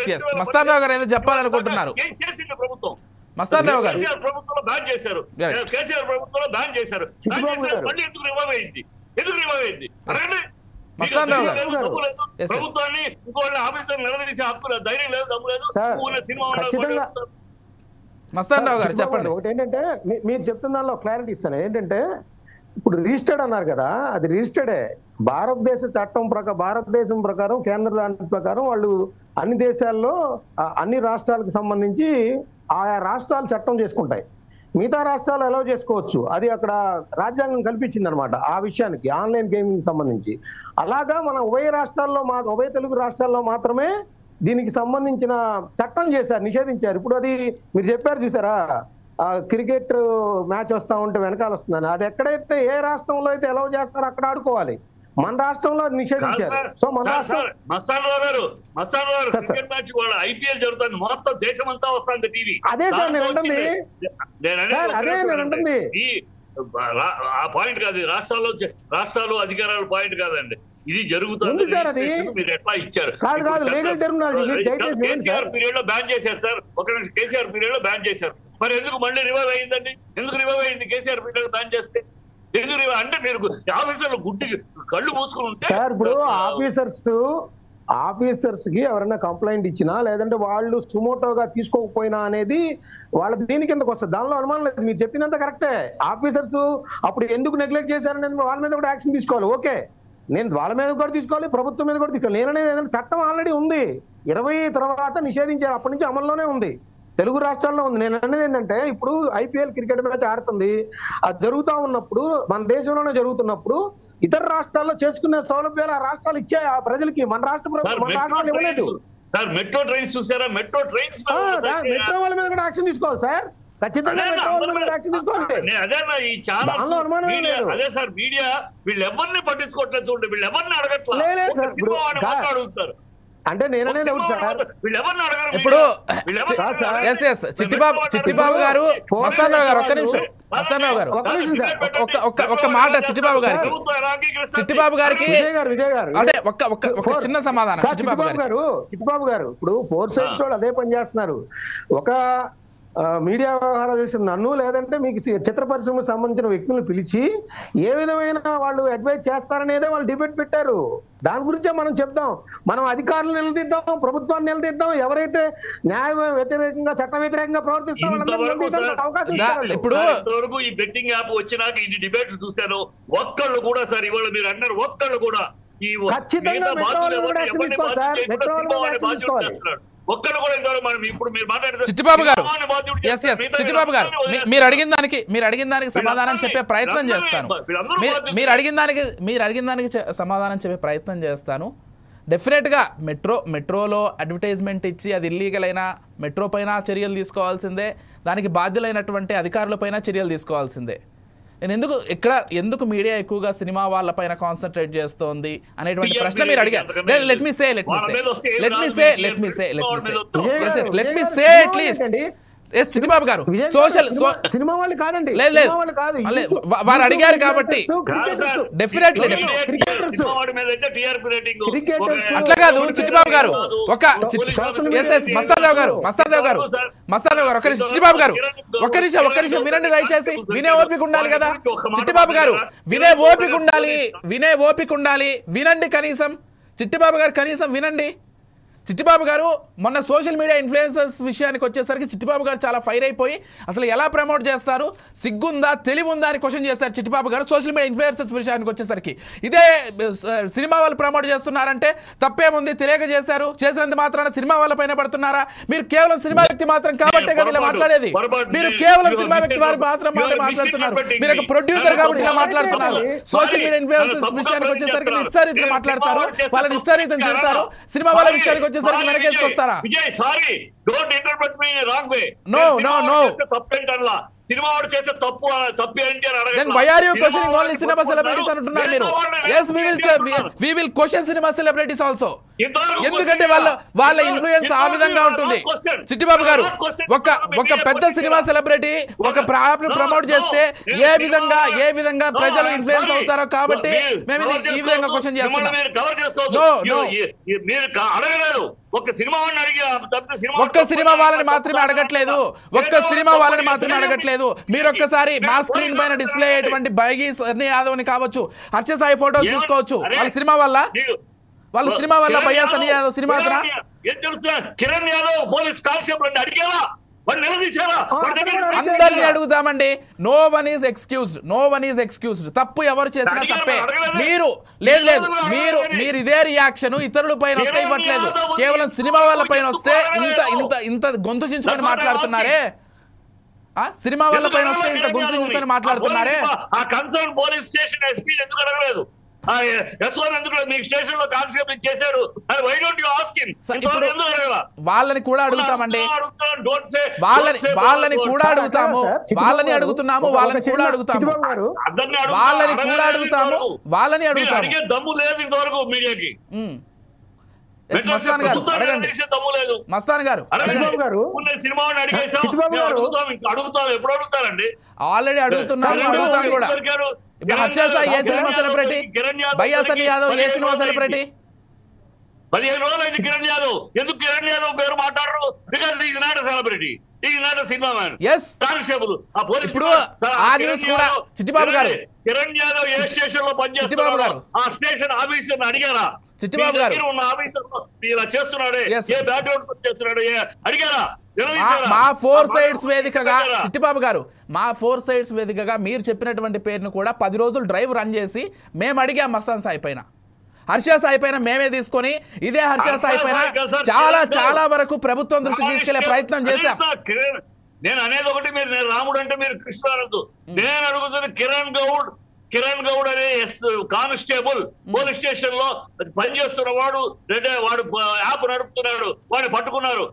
చేస్తారు? మస్తాన్ రావు గారు ఏదో చెప్పాలనుకుంటున్నారు. ఏం చేసింది ప్రభుత్వం? మస్తాన్ రావు గారు ప్రభుత్వంలో బ్యాన్ చేశారు, కేసీఆర్ ప్రభుత్వంలో బ్యాన్ చేశారు. మళ్ళీ ఎందుకు రివైవ్ అయింది? మస్తాన్ రావు గారు ప్రభుత్వాన్ని ఇంకోళ్ళ ఆఫీసర్ నిలదీసే హక్కు ధైర్యం లేదు, దమ్ము లేదు. సినిమా మస్తాన్ రావు గారు చెప్పండి. ఒకటి ఏంటంటే మీరు చెప్తున్న దానిలో క్లారిటీ ఇస్తాను. ఏంటంటే ఇప్పుడు రిజిస్టర్డ్ అన్నారు కదా, అది రిజిస్టర్డే. భారతదేశం ప్రకారం కేంద్ర దాని ప్రకారం వాళ్ళు అన్ని దేశాల్లో అన్ని రాష్ట్రాలకు సంబంధించి ఆయా రాష్ట్రాలు చట్టం చేసుకుంటాయి. మిగతా రాష్ట్రాలు అలౌ చేసుకోవచ్చు. అది అక్కడ రాజ్యాంగం కల్పించింది అనమాట ఆ విషయానికి, ఆన్లైన్ గేమింగ్ సంబంధించి. అలాగా మన ఉభయ తెలుగు రాష్ట్రాల్లో మాత్రమే దీనికి సంబంధించిన చట్టం చేశారు, నిషేధించారు. ఇప్పుడు అది మీరు చెప్పారు చూసారా, క్రికెట్ మ్యాచ్ వస్తా ఉంటే వెనకాల వస్తుందని. అది ఎక్కడైతే ఏ రాష్ట్రంలో అయితే అలౌ చేస్తారో అక్కడ ఆడుకోవాలి. మన రాష్ట్రంలో అది నిషేధించారు. సో మన రాష్ట్రం క్రికెట్ మ్యాచ్ ఐపీఎల్ జరుగుతుంది, మొత్తం దేశం అంతా వస్తుంది టీవీ. అదే సార్ నేను అంటుంది. ఆ పాయింట్ కాదు, రాష్ట్రాలు అధికారాల పాయింట్ కాదండి, ఇది జరుగుతుంది. మీరు ఎట్లా ఇచ్చారు? కేసీఆర్ పీరియడ్ లో బ్యాన్ చేశారు సార్, కేసీఆర్ పీరియడ్ లో బ్యాన్ చేశారు. మరి ఎందుకు మళ్ళీ రివైవ్ అయిందండి? ఎందుకు రివైవ్ అయింది కేసీఆర్ పీరియడ్ బ్యాన్ చేస్తే? ఎందుకు రివైవ్ అంటే మీరు ఆఫీసర్లు గుడ్డి కళ్ళు మూసుకుని ఉంటే సార్, ఇప్పుడు ఆఫీసర్స్ కి ఎవరైనా కంప్లైంట్ ఇచ్చినా లేదంటే వాళ్ళు సుమోటోగా తీసుకోకపోయినా అనేది వాళ్ళ దీని కిందకు వస్తుంది. దానిలో అనుమానం లేదు, మీరు చెప్పినంత కరెక్టే. ఆఫీసర్స్ అప్పుడు ఎందుకు నెగ్లెక్ట్ చేశారని వాళ్ళ మీద కూడా యాక్షన్ తీసుకోవాలి. ఓకే, నేను వాళ్ళ మీద కూడా తీసుకోవాలి, ప్రభుత్వం మీద కూడా తీసుకోవాలి. నేననేది ఏదైనా చట్టం ఆల్రెడీ ఉంది, 20 తర్వాత నిషేధించారు, అప్పటి నుంచి అమల్లోనే ఉంది, తెలుగు రాష్ట్రాల్లో ఉంది. నేను అనేది ఏంటంటే, ఇప్పుడు ఐపీఎల్ క్రికెట్ మ్యాచ్ ఆడుతుంది, అది జరుగుతూ ఉన్నప్పుడు, మన దేశంలోనే జరుగుతున్నప్పుడు ఇతర రాష్ట్రాల్లో చేసుకునే సౌలభ్యాలు ఆ రాష్ట్రాలు ఇచ్చాయి ఆ ప్రజలకి. మన రాష్ట్రాలు ఇవ్వలేదు సార్. మెట్రో ట్రైన్స్ చూసారా? మెట్రో వాళ్ళ మీద కూడా యాక్షన్ తీసుకోవాలి సార్, ఖచ్చితంగా యాక్షన్ తీసుకోవాలి. అదే సార్, మీడియా వీళ్ళు ఎవరిని పట్టించుకోవట్లేదు చూడండి, వీళ్ళు ఎవరిని అడగట్లేదు. అంటే నేననేది ఇప్పుడు చిట్టిబాబు గారు, మస్తానరావు గారు, ఒక్క నిమిషం, మస్తానరావు గారు ఒక్క మాట చిట్టిబాబు గారికి అంటే ఒక చిన్న సమాధానం. చిట్టిబాబు గారు ఇప్పుడు 4 sides వాళ్ళు అదే పని చేస్తున్నారు. ఒక మీడియా వ్యవహారాలు చేసిన నన్ను, లేదంటే మీకు చిత్ర పరిశ్రమకు సంబంధించిన వ్యక్తులను పిలిచి ఏ విధమైన వాళ్ళు అడ్వైజ్ చేస్తారనేదే వాళ్ళు డిబేట్ పెట్టారు. దాని గురించే మనం చెప్దాం. మనం అధికారులను నిలదీద్దాం, ప్రభుత్వాన్ని నిలదీద్దాం. ఎవరైతే న్యాయ వ్యతిరేకంగా, చట్ట వ్యతిరేకంగా ప్రవర్తిస్తారో అవకాశం ఇప్పుడు ఈ బెట్టింగ్ యాప్ వచ్చినాక ఇది డిబేట్ చూశాను. ఒక్కళ్ళు కూడా సార్, ఇవాళ మీరు అన్నారు, ఒక్కళ్ళు కూడా ఒక్కడు కూడా ఇప్పుడు మీరు మాట్లాడుతున్నారు. చిట్టిబాబు గారు మీరు అడిగిన దానికి సమాధానం చెప్పే ప్రయత్నం చేస్తాను. మీరు అడిగిన దానికి సమాధానం చెప్పే ప్రయత్నం చేస్తాను. డెఫినెట్గా మెట్రోలో అడ్వర్టైజ్మెంట్ ఇచ్చి అది ఇల్లీగల్ అయినా మెట్రో పైన చర్యలు తీసుకోవాల్సిందే, దానికి బాధ్యులైనటువంటి అధికారులపైన చర్యలు తీసుకోవాల్సిందే. నేను ఎందుకు మీడియా ఎక్కువగా సినిమా వాళ్ళపైన కాన్సన్ట్రేట్ చేస్తోంది అనేటువంటి ప్రశ్న మీరు అడిగారు. లెట్ మీ సే అట్లీస్ట్ చిట్టిబాబు గారు సినిమా వాళ్ళు కాదండి, లేదు వారు అడిగారు కాబట్టి అట్లా కాదు. చిట్టిబాబు గారు మస్తానరావు గారు ఒక్క నిమిషం, చిట్టిబాబు గారు ఒక్క నిమిషం వినండి దయచేసి. వినే ఓపిక ఉండాలి కదా చిట్టిబాబు గారు, వినే ఓపిక ఉండాలి. వినండి కనీసం, చిట్టిబాబు గారు కనీసం వినండి. చిట్టిబాబు గారు మొన్న సోషల్ మీడియా ఇన్ఫ్లుయెన్సర్స్ విషయానికి వచ్చేసరికి చిట్టిబాబు గారు చాలా ఫైర్ అయిపోయి అసలు ఎలా ప్రమోట్ చేస్తారు, సిగ్గుందా తెలివుందా అని క్వశ్చన్ చేశారు చిట్టిబాబు గారు సోషల్ మీడియా ఇన్ఫ్లుయెన్సర్స్ విషయానికి వచ్చేసరికి. ఇదే సినిమా వాళ్ళు ప్రమోట్ చేస్తున్నారంటే తప్పేముంది, తెలియక చేశారు, చేసినంత మాత్రాన సినిమా వాళ్ళ పైన పడుతున్నారా? మీరు కేవలం సినిమా వ్యక్తి మాత్రం కాబట్టే కదా ఇలా మాట్లాడేది. మీరు కేవలం సినిమా వ్యక్తి వారు మాత్రం మాట్లాడుతున్నారు. మీరు ఒక ప్రొడ్యూసర్ కాబట్టి ఇలా మాట్లాడుతున్నారు. సోషల్ మీడియా ఇన్ఫ్లుయెన్సర్స్ విషయానికి వచ్చేసరికి ఇష్టారీతిలో మాట్లాడతారు, వాళ్ళని ఇష్టారీతిని తిడతారు. సినిమా వాళ్ళ విషయానికి వచ్చేసరికి వెనకేసుకొస్తారా? సినిమా వాడు చేసే తప్పు ఏంటి అని then why are you questioning only cinema celebrities అంటున్నారు మీరు? yes we will question cinema celebrities also. ఎందుకంటే వాళ్ళ ఇన్ఫ్లుయెన్స్ ఆ విధంగా ఉంటుంది. చిట్టిబాబు గారు ఒక పెద్ద సినిమా సెలబ్రిటీ ఒక ప్రాప్ ప్రమోట్ చేస్తే ఏ విధంగా ప్రజలు ఇన్ఫ్లుయెన్స్ అవుతారో కాబట్టి మేము ఈ విధంగా క్వశ్చన్ చేస్తున్నాం. ఒక్క సినిమా వాళ్ళని మాత్రమే అడగట్లేదు. మీరు ఒక్కసారి మా స్క్రీన్ పైన డిస్ప్లే అయ్యేటువంటి బైగి సన్నీ యాదవ్ ని కావచ్చు, హర్ష సాయి ఫోటోస్ చూసుకోవచ్చు. వాళ్ళ సినిమా వల్ల బయ్యా Sunny Yadav cinema Kiran Yadav police constable అడిగేవా? వాడు నిలదీశారా? వాడి దగ్గర అందరినీ అడుగుతామండి. No one is excused. తప్పు ఎవరు చేసినా తప్పే. మీరు లేదు మీరు ఇదే రియాక్షన్ ఇతరుల పైన వస్తే ఇవ్వట్లేదు, కేవలం సినిమా వాళ్ళ పైన వస్తే ఇంత గొంతు చించుకొని మాట్లాడుతున్నారే. సినిమా వాళ్ళ పైన వస్తే ఇంత గొంతు చించుకొని మాట్లాడుతున్నారే. ఆ కన్సర్న్ పోలీస్ స్టేషన్ ఎస్పీ ఎందుకు అడగలేదు? మీకు స్టేషన్ లో కానిస్టేబుల్ చేశారు, why don't you ask him? వాళ్ళని కూడా అడుగుతామండి, వాళ్ళని కూడా అడుగుతాము, వాళ్ళని అడుగుతున్నాము, వాళ్ళని కూడా అడుగుతాము, వాళ్ళని అడుగుతాము. అడిగే దమ్ము లేదు ఇంతవరకు మీడియాకి. మస్తాన్ గారు అడగండి. మస్తాన్ గారు సినిమా అడుగుతాం, ఎప్పుడు అడుగుతారండి? ఆల్రెడీ అడుగుతాం కూడా. హర్ష సాయి ఏ సినిమా సెలబ్రిటీ? భయ్యా సన్నీ యాదవ్ ఏ సినిమా సెలబ్రిటీ? 15 రోజులు అయింది కిరణ్ యాదవ్. ఎందుకు కిరణ్ యాదవ్ పేరు మాట్లాడరు? Because is not a celebrity, is not a cinema man. Constable ఆ పోలీస్ ఇప్పుడు ఆ న్యూస్ కూడా చిట్టిబాబు గారు, కిరణ్ యాదవ్ ఏ స్టేషన్ లో పనిచేస్తున్నారు ఆ స్టేషన్ ఆఫీసర్ అడిగారా? చిట్టిబాబు గారు ఉన్న ఆఫీసర్ ఇలా చేస్తున్నాడే, ఏ బ్యాక్గ్రౌండ్ చేస్తున్నాడు అడిగారా? మా 4 సైడ్స్ వేదికగా చిట్టిబాబు గారు, మా 4 సైడ్స్ వేదికగా మీరు చెప్పినటువంటి పేరును కూడా 10 రోజులు డ్రైవ్ రన్ చేసి మేము అడిగాం మస్తాన్ సాయి పైన, హర్ష సాయి పైన మేమే తీసుకొని ఇదే హర్ష సాయి పైన చాలా వరకు ప్రభుత్వం దృష్టికి తీసుకెళ్లే ప్రయత్నం చేశాం. నేను అనేది ఒకటి, నేను రాముడు అంటే మీరు కృష్ణ అనొద్దు. నేను అడుగుతుంది కిరణ్ గౌడ్ అనే కానిస్టేబుల్ పోలీస్ స్టేషన్ లో పనిచేస్తున్న వాడు యాప్ నడుపుతున్నాడు, వాడిని పట్టుకున్నారు.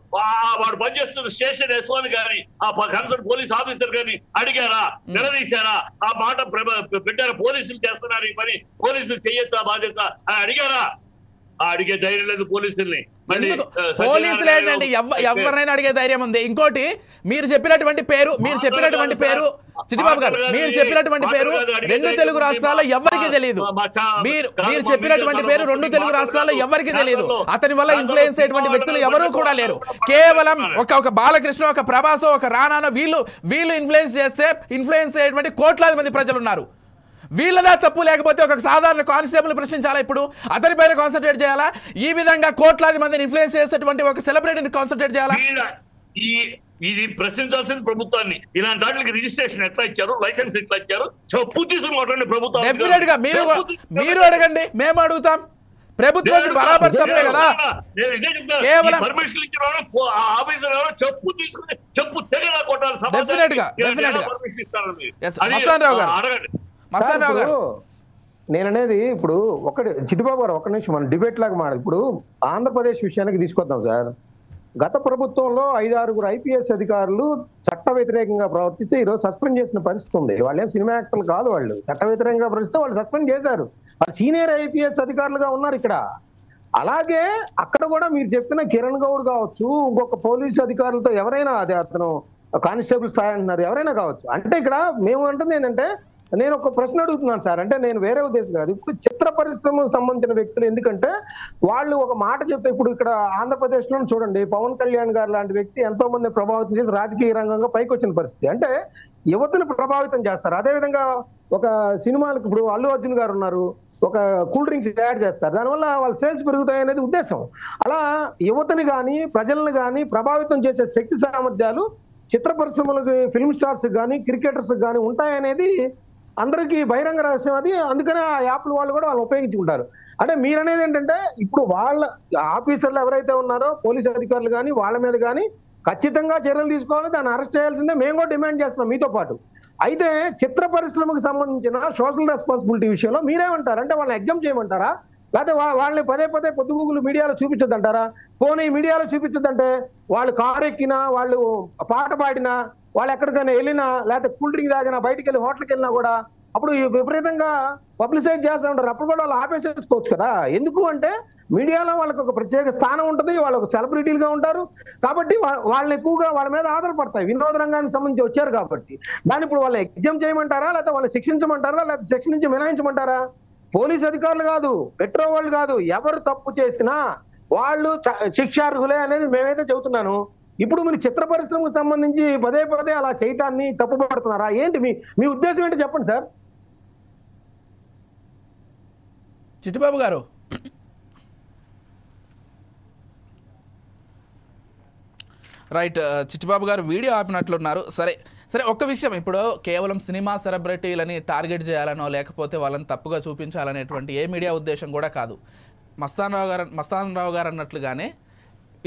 వాడు పనిచేస్తున్న స్టేషన్ ఎస్ఓన్ గాని ఆ కన్సర్న్ పోలీస్ ఆఫీసర్ గాని అడిగారా? నిలదీశారా? ఆ మాట పెట్టారా? పోలీసులు చేస్తున్నారు ఈ పని, పోలీసులు చెయ్యొచ్చా బాధ్యత అని అడిగారా? అడిగే ధైర్యం లేదు పోలీసుల్ని. పోలీసులు ఏంటండి, ఎవరినైనా అడిగే ధైర్యం ఉంది. ఇంకోటి మీరు చెప్పినటువంటి పేరు చిట్టిబాబు గారు, మీరు చెప్పినటువంటి పేరు 2 తెలుగు రాష్ట్రాల్లో ఎవరికి తెలియదు. మీరు చెప్పినటువంటి పేరు 2 తెలుగు రాష్ట్రాల్లో ఎవరికి తెలియదు. అతని వల్ల ఇన్ఫ్లుయెన్స్ అయ్యేటువంటి వ్యక్తులు ఎవరూ కూడా లేరు. కేవలం ఒక బాలకృష్ణ, ఒక ప్రభాస్, ఒక రానానో వీళ్ళు ఇన్ఫ్లుయెన్స్ అయ్యేటువంటి కోట్లాది మంది ప్రజలు ఉన్నారు. వీళ్ళదా తప్పు? లేకపోతే ఒక సాధారణ కానిస్టేబుల్ ప్రశ్నించాలా? ఇప్పుడు అతని పైన కాన్సన్ట్రేట్ చేయాలా? ఈ విధంగా కోట్లాది మందిని ఇన్ఫ్లుయెన్స్ చేసేటువంటి ఒక సెలబ్రిటీని కాన్సన్ట్రేట్ చేయాలా? ఇది ప్రశ్నించాల్సిన ప్రభుత్వాన్ని. ఇలాంటి వాటికి రిజిస్ట్రేషన్ ఎట్లా ఇచ్చారు, లైసెన్స్ ఎట్లా ఇచ్చారు, చెప్పు తీసుకున్నటువంటి ప్రభుత్వం. డెఫినెట్ గా మీరు అడగండి, మేము అడుగుతాం. ప్రభుత్వం బరాబర్ తప్పే కదా. కేవలం పర్మిషన్ ఇచ్చిన ఆఫీసర్ చెప్పు తీసుకుని చెప్పు తెగలా కొట్టాలి. డెఫినెట్ గా మస్తాన్ రావు గారు అడగండి. మస్తాన్ రావు గారు, నేననేది ఇప్పుడు చిట్టిబాబు గారు ఒక్క నిమిషం మనం డిబేట్ లాగా మాట్లాడు. ఇప్పుడు ఆంధ్రప్రదేశ్ విషయానికి తీసుకొద్దాం సార్. గత ప్రభుత్వంలో 5-6 ఐపీఎస్ అధికారులు చట్ట వ్యతిరేకంగా ప్రవర్తిస్తే ఈరోజు సస్పెండ్ చేసిన పరిస్థితి ఉంది. వాళ్ళేం సినిమా యాక్టర్లు కాదు, వాళ్ళు చట్ట వ్యతిరేకంగా ప్రవర్తిస్తే వాళ్ళు సస్పెండ్ చేశారు. వాళ్ళు సీనియర్ ఐపీఎస్ అధికారులుగా ఉన్నారు ఇక్కడ. అలాగే అక్కడ కూడా మీరు చెప్పిన కిరణ్ గౌడ్ కావచ్చు, ఇంకొక పోలీసు అధికారులతో ఎవరైనా, అదే అతను కానిస్టేబుల్ స్థాయి అంటున్నారు, ఎవరైనా కావచ్చు. అంటే ఇక్కడ మేము అంటుంది ఏంటంటే, నేను ఒక ప్రశ్న అడుగుతున్నాను సార్. అంటే నేను వేరే ఉద్దేశం కాదు. ఇప్పుడు చిత్ర పరిశ్రమకు సంబంధించిన వ్యక్తులు, ఎందుకంటే వాళ్ళు ఒక మాట చెప్తే, ఇప్పుడు ఇక్కడ ఆంధ్రప్రదేశ్ లో చూడండి, పవన్ కళ్యాణ్ గారు లాంటి వ్యక్తి ఎంతో మంది ప్రభావితం చేసి రాజకీయ రంగంగా పైకి వచ్చిన పరిస్థితి. అంటే యువతను ప్రభావితం చేస్తారు. అదేవిధంగా ఒక సినిమాలకు ఇప్పుడు అల్లు అర్జున్ గారు ఉన్నారు, ఒక కూల్ డ్రింక్స్ యాడ్ చేస్తారు, దానివల్ల వాళ్ళ సేల్స్ పెరుగుతాయి అనేది ఉద్దేశం. అలా యువతని కానీ ప్రజలను కానీ ప్రభావితం చేసే శక్తి సామర్థ్యాలు చిత్ర పరిశ్రమలకు, ఫిల్మ్ స్టార్స్ కానీ క్రికెటర్స్ కానీ ఉంటాయనేది అందరికీ బహిరంగ రహస్యం. అది అందుకనే ఆ యాప్లు వాళ్ళు కూడా వాళ్ళు ఉపయోగించుకుంటారు. అంటే మీరనేది ఏంటంటే, ఇప్పుడు వాళ్ళ ఆఫీసర్లు ఎవరైతే ఉన్నారో పోలీసు అధికారులు కానీ వాళ్ళ మీద కానీ ఖచ్చితంగా చర్యలు తీసుకోవాలి, దాన్ని అరెస్ట్ చేయాల్సిందే మేము కూడా డిమాండ్ చేస్తున్నాం మీతో పాటు. అయితే చిత్ర పరిశ్రమకు సంబంధించిన సోషల్ రెస్పాన్సిబిలిటీ విషయంలో మీరేమంటారు? అంటే వాళ్ళని ఎగ్జామ్ చేయమంటారా, లేకపోతే వాళ్ళని పదే పొద్దుగూగులు మీడియాలో చూపించద్దంటారా? పోనీ మీడియాలో చూపించద్దంటే వాళ్ళు కారు ఎక్కినా, వాళ్ళు పాట పాడినా, వాళ్ళు ఎక్కడికైనా వెళ్ళినా, లేకపోతే కూల్ డ్రింక్ తాగినా, బయటికి వెళ్ళి హోటల్కి వెళ్ళినా కూడా అప్పుడు విపరీతంగా పబ్లిసైజ్ చేస్తూ ఉంటారు. అప్పుడు కూడా వాళ్ళు ఆపేసేసుకోవచ్చు కదా. ఎందుకు అంటే మీడియాలో వాళ్ళకి ఒక ప్రత్యేక స్థానం ఉంటుంది, వాళ్ళు ఒక సెలబ్రిటీలుగా ఉంటారు కాబట్టి వాళ్ళని ఎక్కువగా వాళ్ళ మీద ఆధారపడతాయి. వినోద రంగానికి సంబంధించి వచ్చారు కాబట్టి దాన్ని ఇప్పుడు వాళ్ళు ఎగ్జామ్ చేయమంటారా, లేకపోతే వాళ్ళు శిక్షించమంటారా, లేకపోతే శిక్ష నుంచి మినహాయించమంటారా? పోలీసు అధికారులు కాదు, మెట్రో వాళ్ళు కాదు, ఎవరు తప్పు చేసినా వాళ్ళు శిక్షార్హులే అనేది మేమైతే చెబుతున్నాను. ఇప్పుడు మీరు చిత్ర పరిశ్రమకు సంబంధించి పదే అలా చేయటాన్ని తప్పుపడుతున్నారా? ఏంటి మీ ఉద్దేశం ఏంటి చెప్పండి సార్. చిట్టిబాబు గారు, రైట్. చిట్టిబాబు గారు వీడియో ఆపినట్లున్నారు. సరే సరే, ఒక్క విషయం, ఇప్పుడు కేవలం సినిమా సెలబ్రిటీలని టార్గెట్ చేయాలనో లేకపోతే వాళ్ళని తప్పుగా చూపించాలనేటువంటి ఏ మీడియా ఉద్దేశం కూడా కాదు. మస్తాన్ రావు గారు అన్నట్లుగానే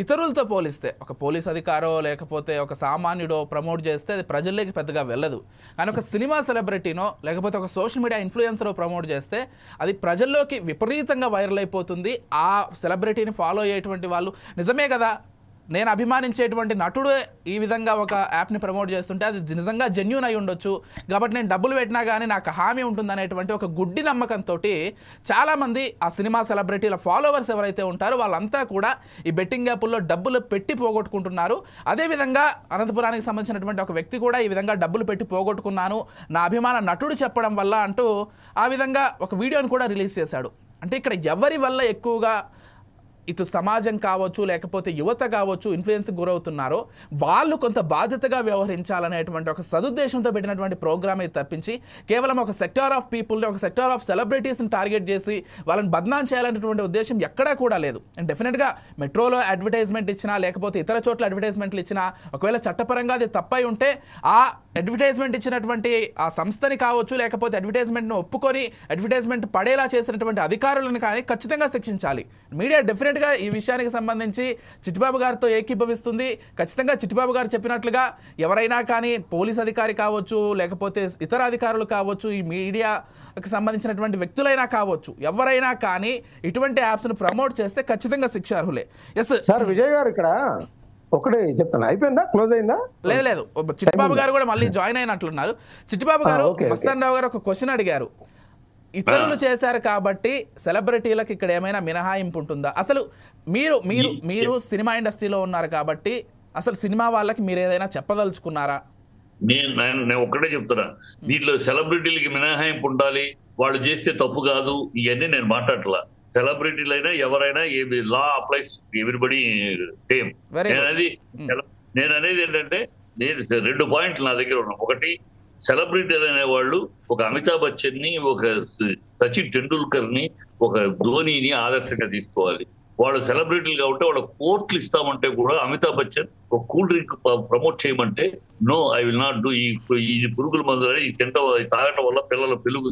ఇతరులతో పోలిస్తే ఒక పోలీస్ అధికారో లేకపోతే ఒక సామాన్యుడో ప్రమోట్ చేస్తే అది ప్రజల్లోకి పెద్దగా వెళ్ళదు. కానీ ఒక సినిమా సెలబ్రిటీనో లేకపోతే ఒక సోషల్ మీడియా ఇన్ఫ్లుయెన్సరో ప్రమోట్ చేస్తే అది ప్రజల్లోకి విపరీతంగా వైరల్ అయిపోతుంది. ఆ సెలబ్రిటీని ఫాలో అయ్యేటువంటి వాళ్ళు నిజమే కదా, నేను అభిమానించేటువంటి నటుడు ఈ విధంగా ఒక యాప్ని ప్రమోట్ చేస్తుంటే అది నిజంగా జెన్యూన్ అయి ఉండొచ్చు, కాబట్టి నేను డబ్బులు పెట్టినా కానీ నాకు హామీ ఉంటుందనేటువంటి ఒక గుడ్డి నమ్మకంతో చాలామంది ఆ సినిమా సెలబ్రిటీల ఫాలోవర్స్ ఎవరైతే ఉంటారో వాళ్ళంతా కూడా ఈ బెట్టింగ్ యాప్ల్లో డబ్బులు పెట్టి పోగొట్టుకుంటున్నారు. అదేవిధంగా అనంతపురానికి సంబంధించినటువంటి ఒక వ్యక్తి కూడా ఈ విధంగా డబ్బులు పెట్టి పోగొట్టుకున్నాను నా అభిమాన నటుడు చెప్పడం వల్ల అంటూ ఆ విధంగా ఒక వీడియోని కూడా రిలీజ్ చేశాడు. అంటే ఇక్కడ ఎవరి వల్ల ఎక్కువగా ఇటు సమాజం కావచ్చు లేకపోతే యువత కావచ్చు ఇన్ఫ్లుయెన్స్కి గురవుతున్నారో వాళ్ళు కొంత బాధ్యతగా వ్యవహరించాలనేటువంటి ఒక సదుద్దేశంతో పెట్టినటువంటి ప్రోగ్రామ్ ఇది తప్పించి కేవలం ఒక సెక్టార్ ఆఫ్ పీపుల్ని, ఒక సెక్టార్ ఆఫ్ సెలబ్రిటీస్ని టార్గెట్ చేసి వాళ్ళని బద్నాం చేయాలనేటువంటి ఉద్దేశం ఎక్కడా కూడా లేదు. అండ్ డెఫినెట్గా మెట్రోలో అడ్వర్టైజ్మెంట్ ఇచ్చినా లేకపోతే ఇతర చోట్ల అడ్వర్టైజ్మెంట్లు ఇచ్చినా ఒకవేళ చట్టపరంగా అది తప్పై ఉంటే ఆ అడ్వర్టైజ్మెంట్ ఇచ్చినటువంటి ఆ సంస్థని కావచ్చు లేకపోతే అడ్వర్టైజ్మెంట్ను ఒప్పుకొని అడ్వర్టైజ్మెంట్ పడేలా చేసినటువంటి అధికారులను కానీ ఖచ్చితంగా శిక్షించాలి. మీడియా డెఫినెట్గా ఈ విషయానికి సంబంధించి చిట్టిబాబు గారితో ఏకీభవిస్తుంది. ఖచ్చితంగా చిట్టిబాబు గారు చెప్పినట్లుగా ఎవరైనా కానీ పోలీస్ అధికారి కావచ్చు లేకపోతే ఇతర అధికారులు కావచ్చు, ఈ మీడియాకి సంబంధించినటువంటి వ్యక్తులైనా కావచ్చు, ఎవరైనా కానీ ఇటువంటి యాప్స్ను ప్రమోట్ చేస్తే ఖచ్చితంగా శిక్షార్హులే. ఎస్ సార్ విజయ్ గారు, ఇక్కడ ఒకటే చెప్తాను, అయిపోయిందా, క్లోజ్ అయిందా? లేదు, చిట్టిబాబు గారు కూడా మళ్ళీ జాయిన్ అయినట్లున్నారు. చిట్టిబాబు గారు మస్తాన్ రావు గారు ఒక క్వశ్చన్ అడిగారు, ఇతరులు చేశారు కాబట్టి సెలబ్రిటీలకు ఇక్కడ ఏమైనా మినహాయింపు ఉంటుందా? అసలు మీరు మీరు మీరు సినిమా ఇండస్ట్రీలో ఉన్నారు కాబట్టి అసలు సినిమా వాళ్ళకి మీరు ఏదైనా చెప్పదలుచుకున్నారా? నేను ఒక్కటే చెప్తున్నా, దీంట్లో సెలబ్రిటీలకి మినహాయింపు ఉండాలి, వాళ్ళు చేస్తే తప్పు కాదు, ఇవన్నీ నేను మాట్లాడట్లా. సెలబ్రిటీలైనా ఎవరైనా లా అప్లైస్ ఎవ్రీబడి సేమ్. నేను అనేది ఏంటంటే రెండు పాయింట్లు నా దగ్గర ఉన్నాయి. ఒకటి, సెలబ్రిటీలు అనేవాళ్ళు ఒక అమితాబ్ బచ్చన్ ని, ఒక సచిన్ టెండూల్కర్ ని, ఒక ధోనిని ఆదర్శంగా తీసుకోవాలి. వాళ్ళు సెలబ్రిటీలు కాబట్టి వాళ్ళ కోట్లు ఇస్తామంటే కూడా అమితాబ్ బచ్చన్ ఒక కూల్ డ్రింక్ ప్రమోట్ చేయమంటే no, I will not do. ఈ పురుగుల మందు ఈ తాగటం వల్ల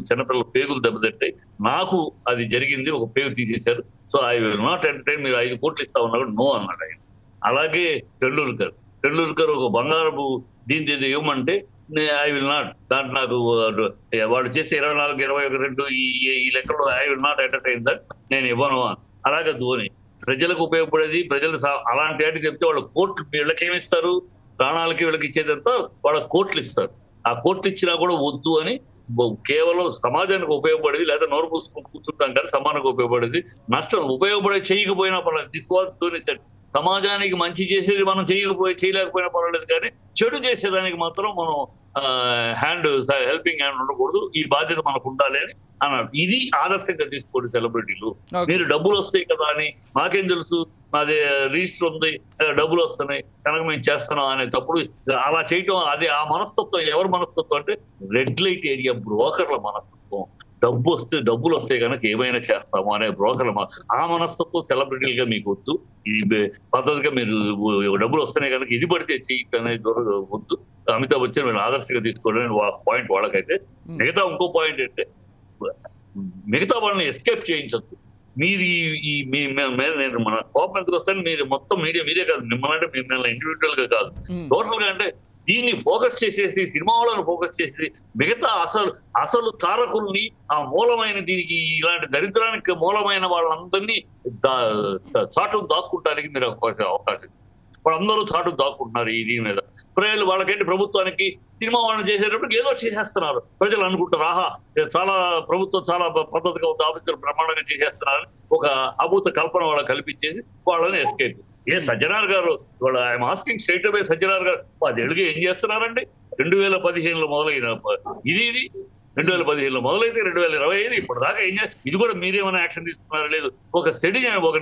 చిన్నపిల్లల పేగులు దెబ్బతింటాయి, నాకు అది జరిగింది, ఒక పేగు తీసేశారు, so I will not entertain, మీరు 5 కోట్లు ఇస్తా ఉన్నా కూడా నో అన్నాడు ఆయన. అలాగే టెండూల్కర్ ఒక బంగారపు దీని ఇవ్వమంటే ఐ విల్ నాట్, దాంట్లో నాకు వాడు చేసే 24, 21, 2 ఈ లెక్కలో I will not entertain that, నేను ఇవ్వను. అలాగే ధోని ప్రజలకు ఉపయోగపడేది, ప్రజలు అలాంటి వాటికి చెప్తే వాళ్ళ కోట్లు వీళ్ళకి ఏమిస్తారు, ప్రాణాలకి వీళ్ళకి ఇచ్చేదంతా వాళ్ళ కోట్లు ఇస్తారు. ఆ కోట్లు ఇచ్చినా కూడా వద్దు అని, కేవలం సమాజానికి ఉపయోగపడేది లేదా నోరు పూసుకొని కూర్చుంటాం కానీ సమాజానికి ఉపయోగపడేది, నష్టం ఉపయోగపడే చేయకపోయినా పర్వాలేదు. This was Dhoni set. సమాజానికి మంచి చేసేది మనం చేయలేకపోయినా పర్వాలేదు, కానీ చెడు చేసేదానికి మాత్రం మనం హెల్పింగ్ హ్యాండ్ ఉండకూడదు, ఈ బాధ్యత మనకు ఉండాలి అని అన్నాడు. ఇది ఆదర్శంగా తీసుకోండి సెలబ్రిటీలు. మీరు డబ్బులు వస్తాయి కదా అని, మాకేం తెలుసు, మాది రిజిస్టర్ ఉంది, డబ్బులు వస్తున్నాయి కనుక మేము చేస్తున్నాం అనే తప్పుడు అలా చేయటం, అది ఆ మనస్తత్వం ఎవరి మనస్తత్వం అంటే రెడ్ లైట్ ఏరియా బ్రోకర్ల మనస్తత్వం. డబ్బులు వస్తే కనుక ఏమైనా చేస్తాము అనే బ్రోకర్ల ఆ మనస్తత్వం సెలబ్రిటీలుగా మీకు వద్దు. ఈ పద్ధతిగా మీరు డబ్బులు వస్తున్నాయి కనుక ఇది పడితే చెయ్యి అనేది వద్దు. అమితాబ్ బచ్చన్ మీరు ఆదర్శంగా తీసుకోవడం పాయింట్ వాళ్ళకైతే. మిగతా ఇంకో పాయింట్ అంటే మిగతా వాళ్ళని ఎస్కేప్ చేయించద్దు. మీరు నేను మన కోపం ఎందుకు వస్తాను, మీరు మొత్తం మీడియా కాదు, మిమ్మల్ని ఇండివిజువల్ గా కాదు, టోటల్ గా అంటే దీన్ని ఫోకస్ చేసేసి సినిమా వాళ్ళని ఫోకస్ చేసి మిగతా అసలు తారకుల్ని, ఆ మూలమైన దీనికి ఇలాంటి దరిద్రానికి మూలమైన వాళ్ళందరినీ చాటు దాక్కుంటానికి మీరు అవకాశం. వాళ్ళందరూ చాటు దాక్కుంటున్నారు ఈ దీని మీద. ప్రజలు వాళ్ళకంటే ప్రభుత్వానికి సినిమా వాళ్ళని చేసేటప్పుడు ఏదో చేసేస్తున్నారు, ప్రజలు అనుకుంటారు ఆహా చాలా ప్రభుత్వం చాలా పద్ధతిగా ఉంది, ఆఫీసర్లు బ్రహ్మాండంగా చేసేస్తున్నారని ఒక అభూత కల్పన వాళ్ళకి కల్పించేసి వాళ్ళని ఎస్కేప్. సజ్జనార్ గారు ఇవాళ ఐఎమ్ ఆస్కింగ్ స్ట్రైట్ అవే, సజ్జనార్ గారు 10 ఏళ్ళుగా ఏం చేస్తున్నారండి? 2015లో మొదలైన ఇది 2015లో మొదలైతే 2025 ఇప్పటిదాకా ఏం ఇది కూడా మీరేమైనా యాక్షన్ తీసుకున్నారా? లేదు. ఒక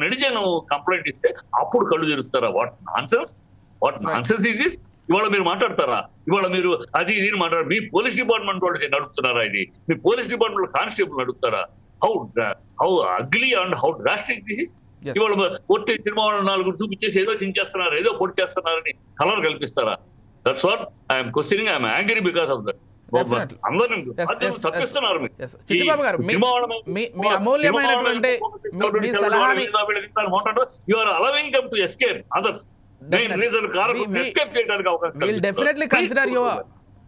నెటిజన్ కంప్లైంట్ ఇస్తే అప్పుడు కళ్ళు తెరుస్తారా? What nonsense is this? ఇవాళ మీరు మాట్లాడతారా? ఇవాళ మీరు అది ఇది మాట్లాడారు. మీ పోలీస్ డిపార్ట్మెంట్ వాళ్ళు నడుపుతున్నారా ఇది? మీ పోలీస్ డిపార్ట్మెంట్ కానిస్టేబుల్ నడుపుతారా? How ugly and how drastic this is. ఇవాళ ఒట్టి సినిమా వాళ్ళు 4 చూపించేసి ఏదో చించేస్తున్నారు, ఏదో పొడి చేస్తున్నారని కలర్ కల్పిస్తారా? That's what I'm questioning. I'm angry because of that. తప్పిస్తున్నారు. చిట్టిబాబు గారు, మీ అమూల్యమైనటువంటి మీ సలహాని you are allowing them to escape others. Main reason కారణం ఎస్కేప్ చేయడానికి అవకాశం.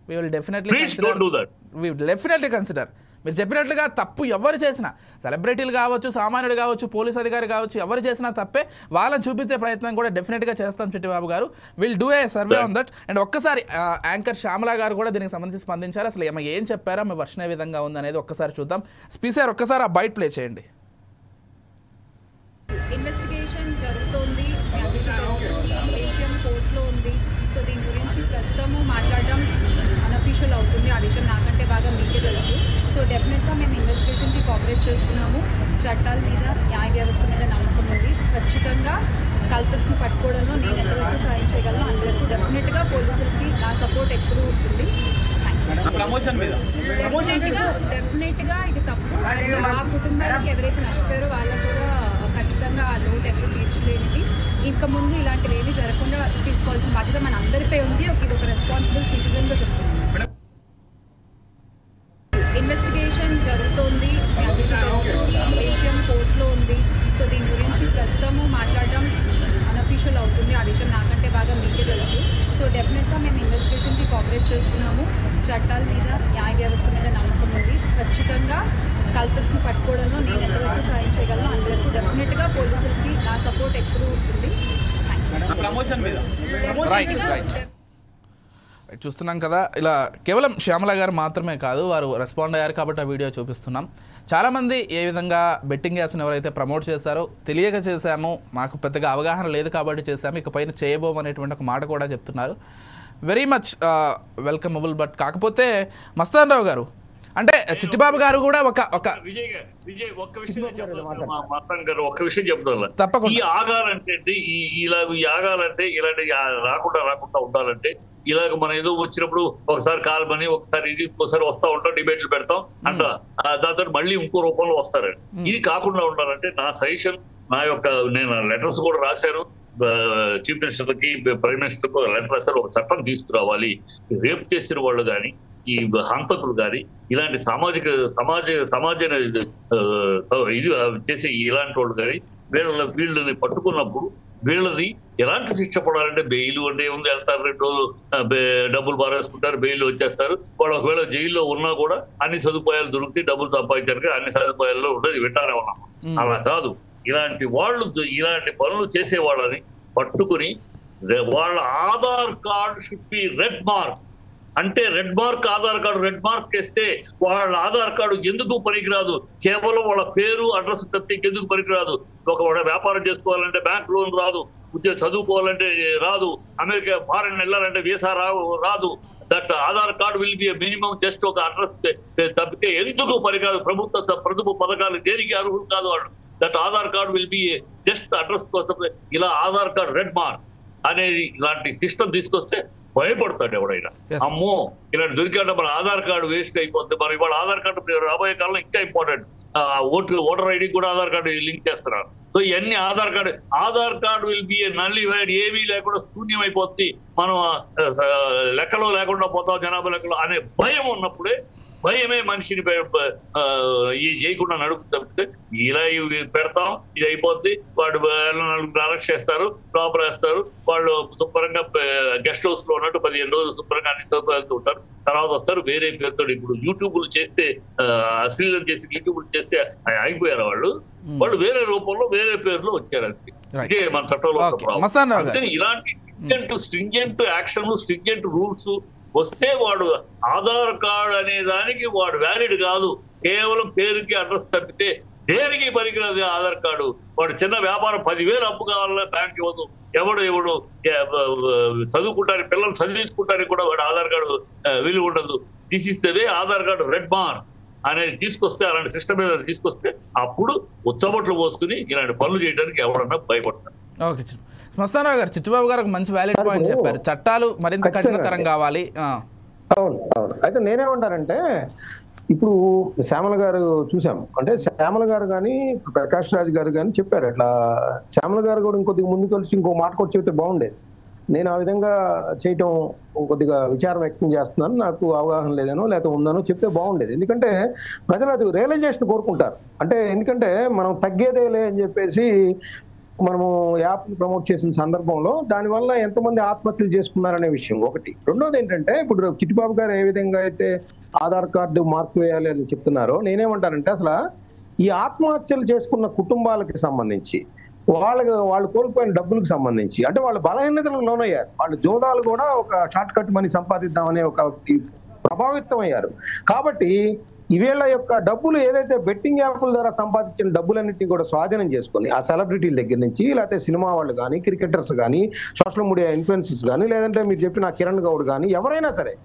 We will definitely consider. మీరు చెప్పినట్లుగా తప్పు ఎవరు చేసినా, సెలబ్రిటీలు కావచ్చు, సామాన్యుడు కావచ్చు, పోలీస్ అధికారి కావచ్చు, ఎవరు చేసినా తప్పే. వాళ్ళని చూపించే ప్రయత్నం కూడా డెఫినెట్గా చేస్తాం చిట్టిబాబు గారు. Will do a survey on that. And ఒక్కసారి యాంకర్ శ్యామల గారు కూడా దీనికి సంబంధించి స్పందించారు. అసలు ఏం చెప్పారో, మీ వర్షన్ ఏ విధంగా ఉంది అనేది ఒక్కసారి చూద్దాం. స్పీసర్ ఒక్కసారి ఆ బైట్ ప్లే చేయండి. ఇన్వెస్టిగేషన్ జరుగుతోంది, మీ అందరికీ తెలుసు, విషయం కోర్టులో ఉంది. సో దీని గురించి ప్రస్తుతము మాట్లాడడం అన్అఫీషియల్ అవుతుంది. ఆ విషయం నాకంటే బాగా మీకే తెలుసు. సో డెఫినెట్గా మేము ఇన్వెస్టిగేషన్కి కోఆపరేట్ చేస్తున్నాము. చట్టాల మీద, న్యాయ వ్యవస్థ మీద నమ్మకం ఉంది. ఖచ్చితంగా కల్పిట్స్ని పట్టుకోవడంలో నేను ఎంతవరకు సాయం చేయగలను అంతవరకు డెఫినెట్గా పోలీసులకి నా సపోర్ట్ ఎప్పుడూ ఉంటుంది. డెఫినెట్గా ఇది తప్పు. అండ్ ఆ కుటుంబానికి ఎవరైతే నష్టపోయారో వాళ్ళకు కూడా ఖచ్చితంగా ఆ లోటు ఎవరు తీర్చలేనిది. ఇంకా ముందు ఇలాంటివి ఏమీ జరగకుండా తీసుకోవాల్సిన బాధ్యత మన అందరిపై ఉంది. ఇది ఒక రెస్పాన్సిబుల్ సిటిజన్గా చెప్తున్నాను. ఇన్వెస్టిగేషన్ జరుగుతోంది, మీ అందరికీ తెలుసు, విషయం కోర్టులో ఉంది. సో దీని గురించి ప్రస్తుతము మాట్లాడడం అన్అఫీషియల్ అవుతుంది. ఆ విషయం నాకంటే బాగా మీకే తెలుసు. సో డెఫినెట్గా మేము ఇన్వెస్టిగేషన్కి కోఆపరేట్ చేస్తున్నాము. చట్టాల మీద, న్యాయ వ్యవస్థ మీద నమ్మకం ఉంది. ఖచ్చితంగా కల్పిట్స్ని పట్టుకోవడంలో నేను ఎంతవరకు సాయం చేయగలను అంతవరకు డెఫినెట్గా పోలీసులకి నా సపోర్ట్ ఎప్పుడూ ఉంటుంది. చూస్తున్నాం కదా, ఇలా కేవలం శ్యామల గారు మాత్రమే కాదు, వారు రెస్పాండ్ అయ్యారు కాబట్టి ఆ వీడియో చూపిస్తున్నాం. చాలామంది ఏ విధంగా బెట్టింగ్ యాప్స్ని ఎవరైతే ప్రమోట్ చేశారో, తెలియక చేశాము, మాకు పెద్దగా అవగాహన లేదు కాబట్టి చేశాము, ఇకపైన చేయబోము అనేటువంటి ఒక మాట కూడా చెప్తున్నారు. Very much వెల్కమబుల్. బట్ కాకపోతే మస్తాన్ రావు గారు, అంటే చిట్టిబాబు గారు కూడా విజయ్ ఒక్క విషయం ఒక్క విషయం చెప్తాను. తప్పకుండా. ఈ ఆగాలంటే ఈ ఆగాలంటే ఇలాంటి రాకుండా ఉండాలంటే ఇలాగ మనం ఏదో వచ్చినప్పుడు ఒకసారి కాల్మని, ఒకసారి ఇది, ఒకసారి వస్తా ఉంటాం, డిబేట్లు పెడతాం అంట, దాంతో మళ్ళీ ఇంకో రూపంలో వస్తారండి. ఇది కాకుండా ఉండాలంటే నా సజెషన్, నేను లెటర్స్ కూడా రాశాను చీఫ్ మినిస్టర్ కి, ప్రైమ్ మినిస్టర్ కు లెటర్ రాశారు. ఒక చట్టం తీసుకురావాలి. రేపు చేసిన వాళ్ళు కానీ, ఈ హంతకులు కానీ, ఇలాంటి సమాజ ఇది చేసే ఇలాంటి వాళ్ళు కానీ వీళ్ళని పట్టుకున్నప్పుడు వీళ్ళది ఎలాంటి శిక్ష పడాలంటే, బెయిల్ అంటే ఏముంది, వెళ్తారు 2 రోజులు డబ్బులు బారేసుకుంటారు, బెయిల్ వచ్చేస్తారు. వాళ్ళు ఒకవేళ జైల్లో ఉన్నా కూడా అన్ని సదుపాయాలు దొరికితే డబ్బులు సంపాదించారు, అన్ని సదుపాయాల్లో ఉండదు, వింటానే ఉన్నాం. అలా కాదు, ఇలాంటి పనులు చేసే వాళ్ళని పట్టుకుని వాళ్ళ Aadhaar card should be red mark. అంటే red mark, Aadhaar card red mark వేస్తే వాళ్ళ ఆధార్ కార్డు ఎందుకు పనికిరాదు. కేవలం వాళ్ళ పేరు, అడ్రస్ తప్పితే ఎందుకు పనికిరాదు. ఒకవేళ వ్యాపారం చేసుకోవాలంటే బ్యాంక్ లోన్ రాదు, ఉద్యోగం చదువుకోవాలంటే రాదు, అమెరికా ఫారెన్ వెళ్ళాలంటే వీసా రాదు. That Aadhaar card will be minimum just ఒక అడ్రస్ తప్పితే ఎందుకు పనికిరాదు. ప్రభుత్వ పథకాలు దేనికి అర్హులు కాదు వాళ్ళు. That Aadhaar card will be just address కోసం. ఇలా ఆధార్ కార్డు రెడ్ మార్క్ అనేది ఇలాంటి సిస్టమ్ తీసుకొస్తే భయపడతాడు ఎవడైనా. అమ్మో ఇలాంటి దొరికాడ మన ఆధార్ కార్డు వేస్ట్ అయిపోతుంది. మరి ఇవాళ ఆధార్ కార్డు రాబోయే కాలంలో ఇంకా ఇంపార్టెంట్. ఓటర్ ఐడి కూడా ఆధార్ కార్డు లింక్ చేస్తున్నారు. సో ఇవన్నీ Aadhaar card will be nullified, ఏమీ లేకుండా శూన్యం అయిపోతుంది. మనం లెక్కలో లేకుండా పోతాం, జనాభా లెక్కలో అనే భయం ఉన్నప్పుడే, భయమే మనిషిని ఈ చేయకుండా నడుపుతుంటే ఇలా పెడతాం, ఇది అయిపోద్ది. వాడు 4 అరెస్ట్ చేస్తారు, లోపల వేస్తారు. వాళ్ళు శుభ్రంగా గెస్ట్ హౌస్ లో ఉన్నట్టు 15 రోజులు శుభ్రంగా అన్ని సదుపాయాలతో ఉంటారు. తర్వాత వస్తారు వేరే పేరుతో. ఇప్పుడు యూట్యూబ్లు చేస్తే, అశ్లీలం చేసి యూట్యూబ్లు చేస్తే అయిపోయారు వాళ్ళు వేరే రూపంలో వేరే పేర్లో వచ్చారు. అంతే, ఇదే మన చట్టంలో. ఇలాంటి స్ట్రింజెంట్ యాక్షన్లు, స్ట్రింజెంట్ రూల్స్ వస్తే వాడు ఆధార్ కార్డు అనే దానికి వాడు వ్యాలిడ్ కాదు. కేవలం పేరుకి అడ్రస్ తప్పితే దేనికి పనికిరాదు ఆధార్ కార్డు. వాడు చిన్న వ్యాపారం 10,000 అప్పు కావాలన్నా బ్యాంక్ ఇవ్వదు. ఎవడు చదువుకుంటారు, పిల్లలు చదివించుకుంటానికి కూడా వాడు ఆధార్ కార్డు విలువ ఉండదు. తీసిస్తే ఆధార్ కార్డు రెడ్ మార్క్ అనేది తీసుకొస్తే, అలాంటి సిస్టమ్ మీద తీసుకొస్తే అప్పుడు ఉచ్చబొట్లు పోసుకుని ఇలాంటి పనులు చేయడానికి ఎవరన్నా భయపడతారు. ఓకే, మస్తానరావు గారు, చిట్టిబాబు గారు మంచి వ్యాలిడ్ పాయింట్ చెప్పారు. చట్టాలు మరింత కఠినతరం కావాలి. అవును. అయితే నేనేమంటానంటే, ఇప్పుడు శ్యామల గారు చూసాం, అంటే శ్యామల గారు కానీ ప్రకాష్ రాజ్ గారు కానీ చెప్పారు అట్లా. శ్యామల గారు కూడా ఇంకొద్దిగా ముందుకు వచ్చి ఇంకో మాట కూడా చెబితే బాగుండేది. నేను ఆ విధంగా చేయటం కొద్దిగా విచారం వ్యక్తం చేస్తున్నాను, నాకు అవగాహన లేదనో లేకపోతే ఉందనో చెప్తే బాగుండేది. ఎందుకంటే ప్రజలు అది రియలైజేషన్ కోరుకుంటారు. అంటే ఎందుకంటే మనం తగ్గేదేలే అని చెప్పేసి మనము యాప్ని ప్రమోట్ చేసిన సందర్భంలో దానివల్ల ఎంతమంది ఆత్మహత్యలు చేసుకున్నారనే విషయం ఒకటి. రెండోది ఏంటంటే ఇప్పుడు చిట్టిబాబు గారు ఏ విధంగా అయితే ఆధార్ కార్డు మార్పు వేయాలి అని చెప్తున్నారో, నేనేమంటానంటే అసలు ఈ ఆత్మహత్యలు చేసుకున్న కుటుంబాలకి సంబంధించి వాళ్ళు కోల్పోయిన డబ్బులకు సంబంధించి అంటే వాళ్ళ బలహీనతలకు లోనయ్యారు. వాళ్ళు జోదాలు కూడా ఒక షార్ట్ కట్ మనీ సంపాదిద్దామనే ఒక ప్రభావితం అయ్యారు. కాబట్టి వీళ్ళ యొక్క డబ్బులు ఏదైతే బెట్టింగ్ యాప్ల ద్వారా సంపాదించిన డబ్బులన్నింటినీ కూడా స్వాధీనం చేసుకొని ఆ సెలబ్రిటీల దగ్గర నుంచి, లేకపోతే సినిమా వాళ్ళు కానీ, క్రికెటర్స్ కానీ, సోషల్ మీడియా ఇన్ఫ్లుయెన్సర్స్ కానీ, లేదంటే మీరు చెప్పిన కిరణ్ గౌడ్ కానీ, ఎవరైనా సరే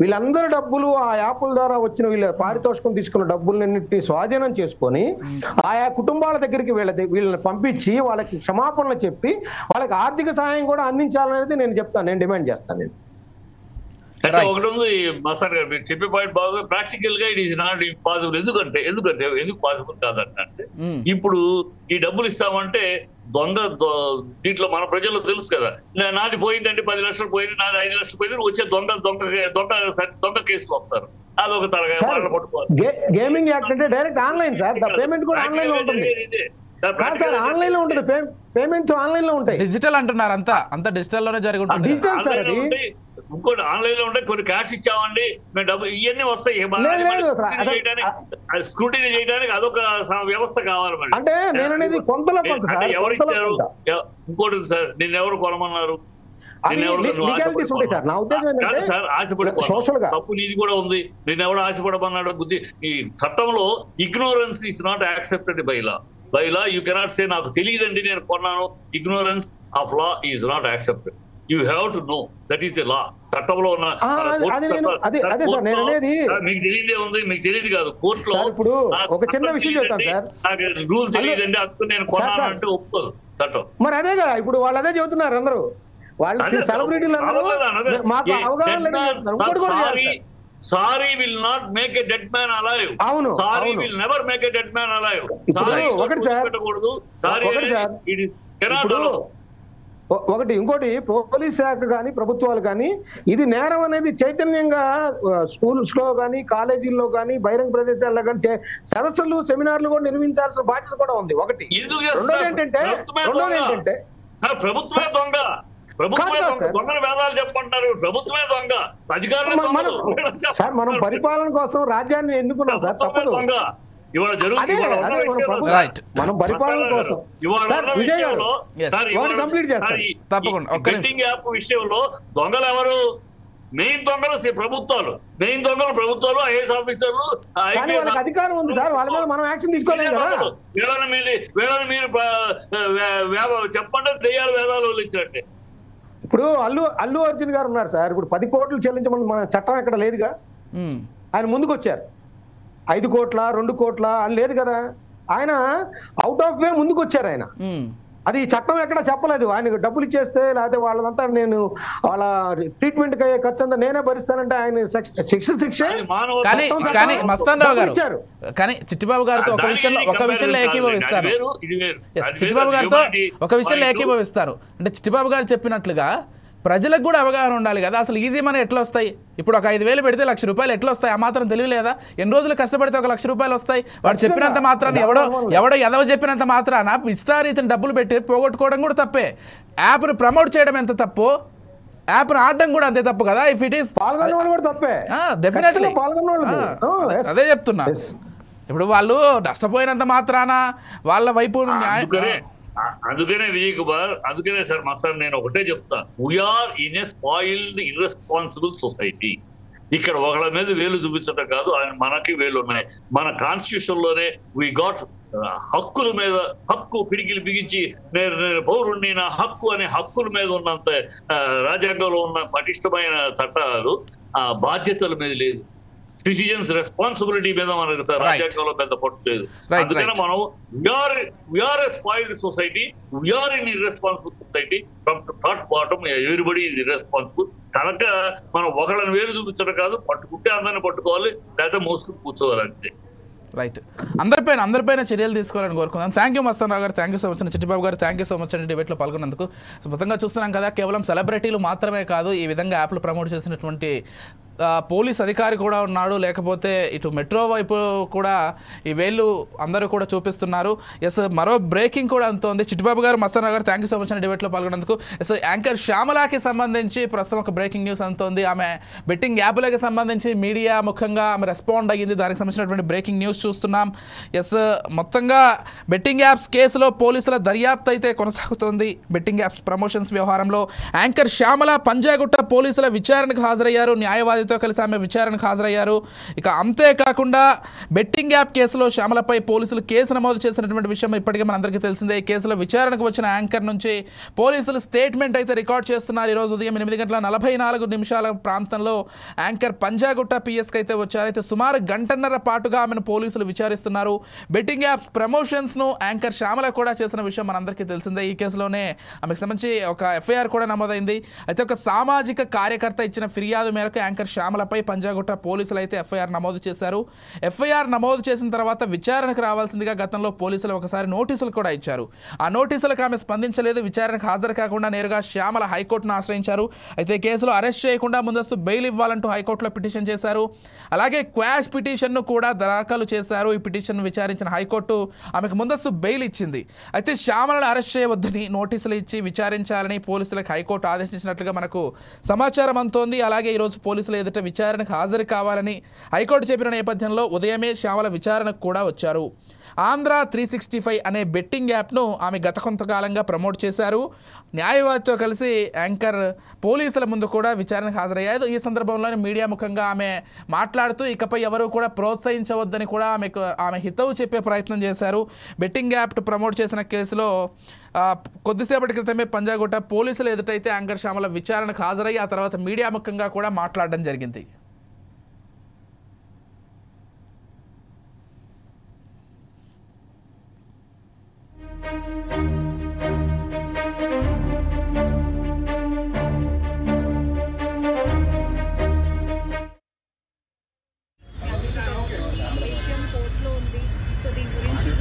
వీళ్ళందరి డబ్బులు ఆ యాప్ల ద్వారా వచ్చిన వీళ్ళ పారితోషికం తీసుకున్న డబ్బులన్నింటినీ స్వాధీనం చేసుకొని ఆయా కుటుంబాల దగ్గరికి వీళ్ళని పంపించి వాళ్ళకి క్షమాపణలు చెప్పి వాళ్ళకి ఆర్థిక సహాయం కూడా అందించాలనేది నేను చెప్తాను, నేను డిమాండ్ చేస్తాను. నేను అంటే ఒకటి ఉంది మస్తాన్ గారు, మీరు చెప్పే పాయింట్ బాగా ప్రాక్టికల్ గా ఇట్ ఈస్ నాట్ పాసిబుల్. ఎందుకు పాసిబుల్ కాదంటే ఇప్పుడు ఈ డబ్బులు ఇస్తామంటే దీంట్లో మన ప్రజల్లో తెలుసు కదా, నాది పోయిందంటే 10 లక్షలు పోయింది, నాది 5 లక్షలు పోయింది, వచ్చే దొంగ కేసులు వస్తారు. అదొక గేమింగ్ యాక్ట్ అంటే డైరెక్ట్ ఆన్లైన్ సార్, పేమెంట్ కూడా ఆన్లైన్ లో ఉంటుంది సార్, ఆన్లైన్ లో ఉంటుంది, పేమెంట్స్ ఆన్లైన్ లో ఉంటాయి. డిజిటల్ అంటున్నారు, అంతా డిజిటల్ లోనే జరిగి ఉంటుంది. ఇంకోటి ఆన్లైన్ లో ఉంటే కొన్ని క్యాష్ ఇచ్చామండి మేము డబ్బు ఇవన్నీ వస్తాయి. స్క్రూటినీ చేయడానికి అదొక వ్యవస్థ కావాలి. అంటే ఎవరు ఇచ్చారు? ఇంకోటి సార్, నిన్న ఎవరు కొనమన్నారు? తప్పు నీది కూడా ఉంది, నిన్నెవరు ఆశపడమన్నాడు? బుద్ధి ఈ చట్టంలో ignorance is not accepted by law. You cannot say నాకు తెలియదండి నేను కొన్నాను. Ignorance of law is not accepted. You have to know that is the law. చట్టంలో ఉన్న మీకు తెలియదే ఉంది, మీకు తెలియదు కాదు. కోర్టులో ఒక చిన్న విషయం చెప్తాను సార్, నాకు రూల్ తెలియదండి అప్పుడు నేను కొన్నాను అంటే ఒప్పుకోదు చట్టం. మరి అదే కదా ఇప్పుడు వాళ్ళు అదే చెబుతున్నారు అందరూ, వాళ్ళు సెలబ్రిటీలు మాకు అవగాహన లేదు. Sorry will not make a dead man alive. Sorry will never make a dead man alive. ఒకటి ఇంకోటి, పోలీస్ శాఖ కానీ ప్రభుత్వాలు కానీ ఇది నేరం అనేది చైతన్యంగా స్కూల్స్ లో కానీ, కాలేజీల్లో కానీ, బహిరంగ ప్రదేశాల్లో కానీ సదస్సులు, సెమినార్లు కూడా నిర్వహించాల్సిన బాధ్యత కూడా ఉంది. ఒకటి. రెండోది ఏంటంటే ప్రభుత్వమే దొంగ, దొంగల వేదాలు చెప్పంటారు, ప్రభుత్వమే దొంగ, అధికారులు. సార్ మనం పరిపాలన కోసం రాజ్యాన్ని ఎన్నుకున్నాం సార్, తప్పదు. ఇవాళ మనం పరిపాలన కోసం బెట్టింగ్ యాప్ విషయంలో దొంగలు ఎవరు? మెయిన్ దొంగలు ప్రభుత్వాలు, ఐఏఎస్ ఆఫీసర్లు, అధికారం ఉంది సార్, వాళ్ళ మీద మనం యాక్షన్ తీసుకోలేదు కదా. వీళ్ళని మీరు చెప్పండి, దెయ్యాలు వేదాలు ఇచ్చినట్టే. ఇప్పుడు అల్లు అర్జున్ గారు ఉన్నారు సార్, ఇప్పుడు 10 కోట్లు చెల్లించమని మన చట్టం ఎక్కడ లేదుగా. ఆయన ముందుకు వచ్చారు, 5 కోట్ల 2 కోట్ల అని లేదు కదా. ఆయన అవుట్ ఆఫ్ వే ముందుకు వచ్చారు ఆయన. అది చట్టం ఎక్కడ చెప్పలేదు. ఆయన డబ్బులు ఇచ్చేస్తే లేకపోతే వాళ్ళదంతా నేను వాళ్ళ ట్రీట్మెంట్ కి ఖర్చు అంతా నేనే భరిస్తానంటే ఆయన శిక్ష. కానీ మస్తాన్ రావు గారు, కానీ చిట్టిబాబు గారితో ఒక విషయంలో ఏకీభవిస్తారు. చిట్టిబాబు గారితో ఒక విషయంలో ఏకీభవిస్తారు. అంటే చిట్టిబాబు గారు చెప్పినట్లుగా ప్రజలకు కూడా అవగాహన ఉండాలి కదా. అసలు ఈజీ మనీ ఎట్లా వస్తాయి? ఇప్పుడు ఒక 5,000 పెడితే ₹1,00,000 ఎట్లా వస్తాయి? ఆ మాత్రం తెలియలేదా? ఎన్ని రోజులు కష్టపడితే ఒక ₹1,00,000 వస్తాయి? వాడు చెప్పినంత మాత్రాన్ని ఎవడో ఎదవ చెప్పినంత మాత్రాన ఇష్టారీతిని డబ్బులు పెట్టి పోగొట్టుకోవడం కూడా తప్పే. యాప్ను ప్రమోట్ చేయడం ఎంత తప్పు, యాప్ను ఆడడం కూడా అంతే తప్పు కదా. ఇఫ్ ఇట్ ఈస్ డెఫినెట్లీ అదే చెప్తున్నా. ఇప్పుడు వాళ్ళు నష్టపోయినంత మాత్రాన వాళ్ళ వైపు అందుకనే విజయ్ కుమార్, అందుకనే సార్ మస్తాన్ నేను ఒకటే చెప్తా, we are in a spoiled irresponsible society. ఇక్కడ ఒకళ్ళ మీద వేలు చూపించడం కాదు, మనకి వేలు ఉన్నాయి. మన కాన్స్టిట్యూషన్ లోనే వీ గాట్ హక్కుల మీద హక్కు పిడికిలు బిగించి నేను పౌరుణ్ణి, నా హక్కు అనే హక్కుల మీద ఉన్నంత రాజ్యాంగంలో ఉన్న పటిష్టమైన చట్టాలు ఆ బాధ్యతల మీద లేదు. సిటిజన్స్ రెస్పాన్సిబిలిటీ మీద మనకు రాజ్యాంగంలో పెద్ద పట్టు లేదు. అందుకనే మనం we are a spoiled society, we are in irresponsible society. From top bottom everybody is irresponsible. కనుక మనం ఒకళ్ళని వేలు చూపించడం కాదు, పట్టుకుంటే అందరిని పట్టుకోవాలి, లేదా మోసుకుని కూర్చోవాలి అంతే. రైట్. అందరిపైన చర్యలు తీసుకోవాలని కోరుకుందాం. థ్యాంక్ యూ మస్తాన్ రావు గారు, thank you so much. Chittibabu గారు థ్యాంక్ యూ సో మచ్ అండి డిబేట్లో పాల్గొన్నందుకు. మొత్తంగా చూస్తున్నాం కదా, కేవలం సెలబ్రిటీలు మాత్రమే కాదు ఈ విధంగా యాప్లు ప్రమోట్ చేసినటువంటి పోలీస్ అధికారి కూడా ఉన్నాడు, లేకపోతే ఇటు మెట్రో వైపు కూడా ఈ వేళ్ళు అందరూ కూడా చూపిస్తున్నారు. ఎస్, మరో బ్రేకింగ్ కూడా అంతోంది. చిట్టిబాబు గారు, మస్తాన్ రావు గారు థ్యాంక్ యూ సో మచ్ అండి డిబేట్లో పాల్గొన్నందుకు. ఎస్, యాంకర్ శ్యామలాకి సంబంధించి ప్రస్తుతం ఒక బ్రేకింగ్ న్యూస్ అంతోంది. ఆమె బెట్టింగ్ యాప్లకి సంబంధించి మీడియా ముఖంగా ఆమె రెస్పాండ్ అయ్యింది. దానికి సంబంధించినటువంటి బ్రేకింగ్ న్యూస్ చూస్తున్నాం. ఎస్, మొత్తంగా బెట్టింగ్ యాప్స్ కేసులో పోలీసుల దర్యాప్తు అయితే కొనసాగుతోంది. బెట్టింగ్ యాప్స్ ప్రమోషన్స్ వ్యవహారంలో యాంకర్ శ్యామల పంజాగుట్ట పోలీసుల విచారణకు హాజరయ్యారు. న్యాయవాదితో కలిసి ఆమె విచారణకు హాజరయ్యారు. ఇక అంతేకాకుండా బెట్టింగ్ యాప్ కేసులో శ్యామలపై పోలీసులు కేసు నమోదు చేసినటువంటి విషయం ఇప్పటికే మనందరికీ తెలిసిందే. ఈ కేసులో విచారణకు వచ్చిన యాంకర్ నుంచి పోలీసులు స్టేట్మెంట్ అయితే రికార్డ్ చేస్తున్నారు. ఈరోజు ఉదయం 8:44 ప్రాంతంలో యాంకర్ పంజాగుట్ట పిఎస్కి అయితే వచ్చారు. అయితే సుమారు గంటన్నర పాటుగా ఆమెను పోలీసులు విచారిస్తున్నారు. బెట్టింగ్ యాప్స్ ప్రమోషన్స్ను యాంకర్ శ్యామల కూడా చేసిన విషయం మనందరికీ తెలిసిందే. ఈ కేసులోనే ఆమెకు సంబంధించి ఒక ఎఫ్ఐఆర్ కూడా నమోదైంది. అయితే ఒక సామాజిక కార్యకర్త ఇచ్చిన ఫిర్యాదు మేరకు యాంకర్ శ్యామలపై పంజాగుట్ట పోలీసులు అయితే ఎఫ్ఐఆర్ నమోదు చేశారు. ఎఫ్ఐఆర్ నమోదు చేసిన తర్వాత విచారణకు రావాల్సిందిగా గతంలో పోలీసులు ఒకసారి నోటీసులు కూడా ఇచ్చారు. ఆ నోటీసులకు ఆమె స్పందించలేదు. విచారణకు హాజరు కాకుండా నేరుగా శ్యామల హైకోర్టును ఆశ్రయించారు. అయితే కేసులో అరెస్ట్ చేయకుండా ముందస్తు బెయిల్ ఇవ్వాలంటూ హైకోర్టులో పిటిషన్ చేశారు. అలాగే క్వాష్ పిటిషన్ను కూడా దాఖలు చేశారు. ఈ పిటిషన్ను విచారించిన హైకోర్టు ఆమెకు ముందస్తు బెయిల్ ఇచ్చింది. అయితే శ్యామలను అరెస్ట్ చేయవద్దని నోటీసులు ఇచ్చి విచారించాలని పోలీసులకు హైకోర్టు ఆదేశించినట్లుగా మనకు సమాచారం అంతోంది. అలాగే ఈరోజు పోలీసులు ఎదుట విచారణకు హాజరు కావాలని హైకోర్టు చెప్పిన నేపథ్యంలో ఉదయమే శ్యామల విచారణకు కూడా వచ్చారు. ఆంధ్ర 365 అనే బెట్టింగ్ యాప్ను ఆమె గత కొంతకాలంగా ప్రమోట్ చేశారు. న్యాయవాదితో కలిసి యాంకర్ పోలీసుల ముందు కూడా విచారణకు హాజరయ్యారు. ఈ సందర్భంలోనే మీడియా ముఖంగా ఆమె మాట్లాడుతూ ఇకపై ఎవరూ కూడా ప్రోత్సహించవద్దని కూడా ఆమె హితవు చెప్పే ప్రయత్నం చేశారు. బెట్టింగ్ యాప్ ప్రమోట్ చేసిన కేసులో కొద్దిసేపటి క్రితమే పంజాగుట్ట పోలీసులు ఎదుటైతే యాంకర్ శ్యామల విచారణకు హాజరయ్యి ఆ తర్వాత మీడియా ముఖంగా కూడా మాట్లాడడం జరిగింది.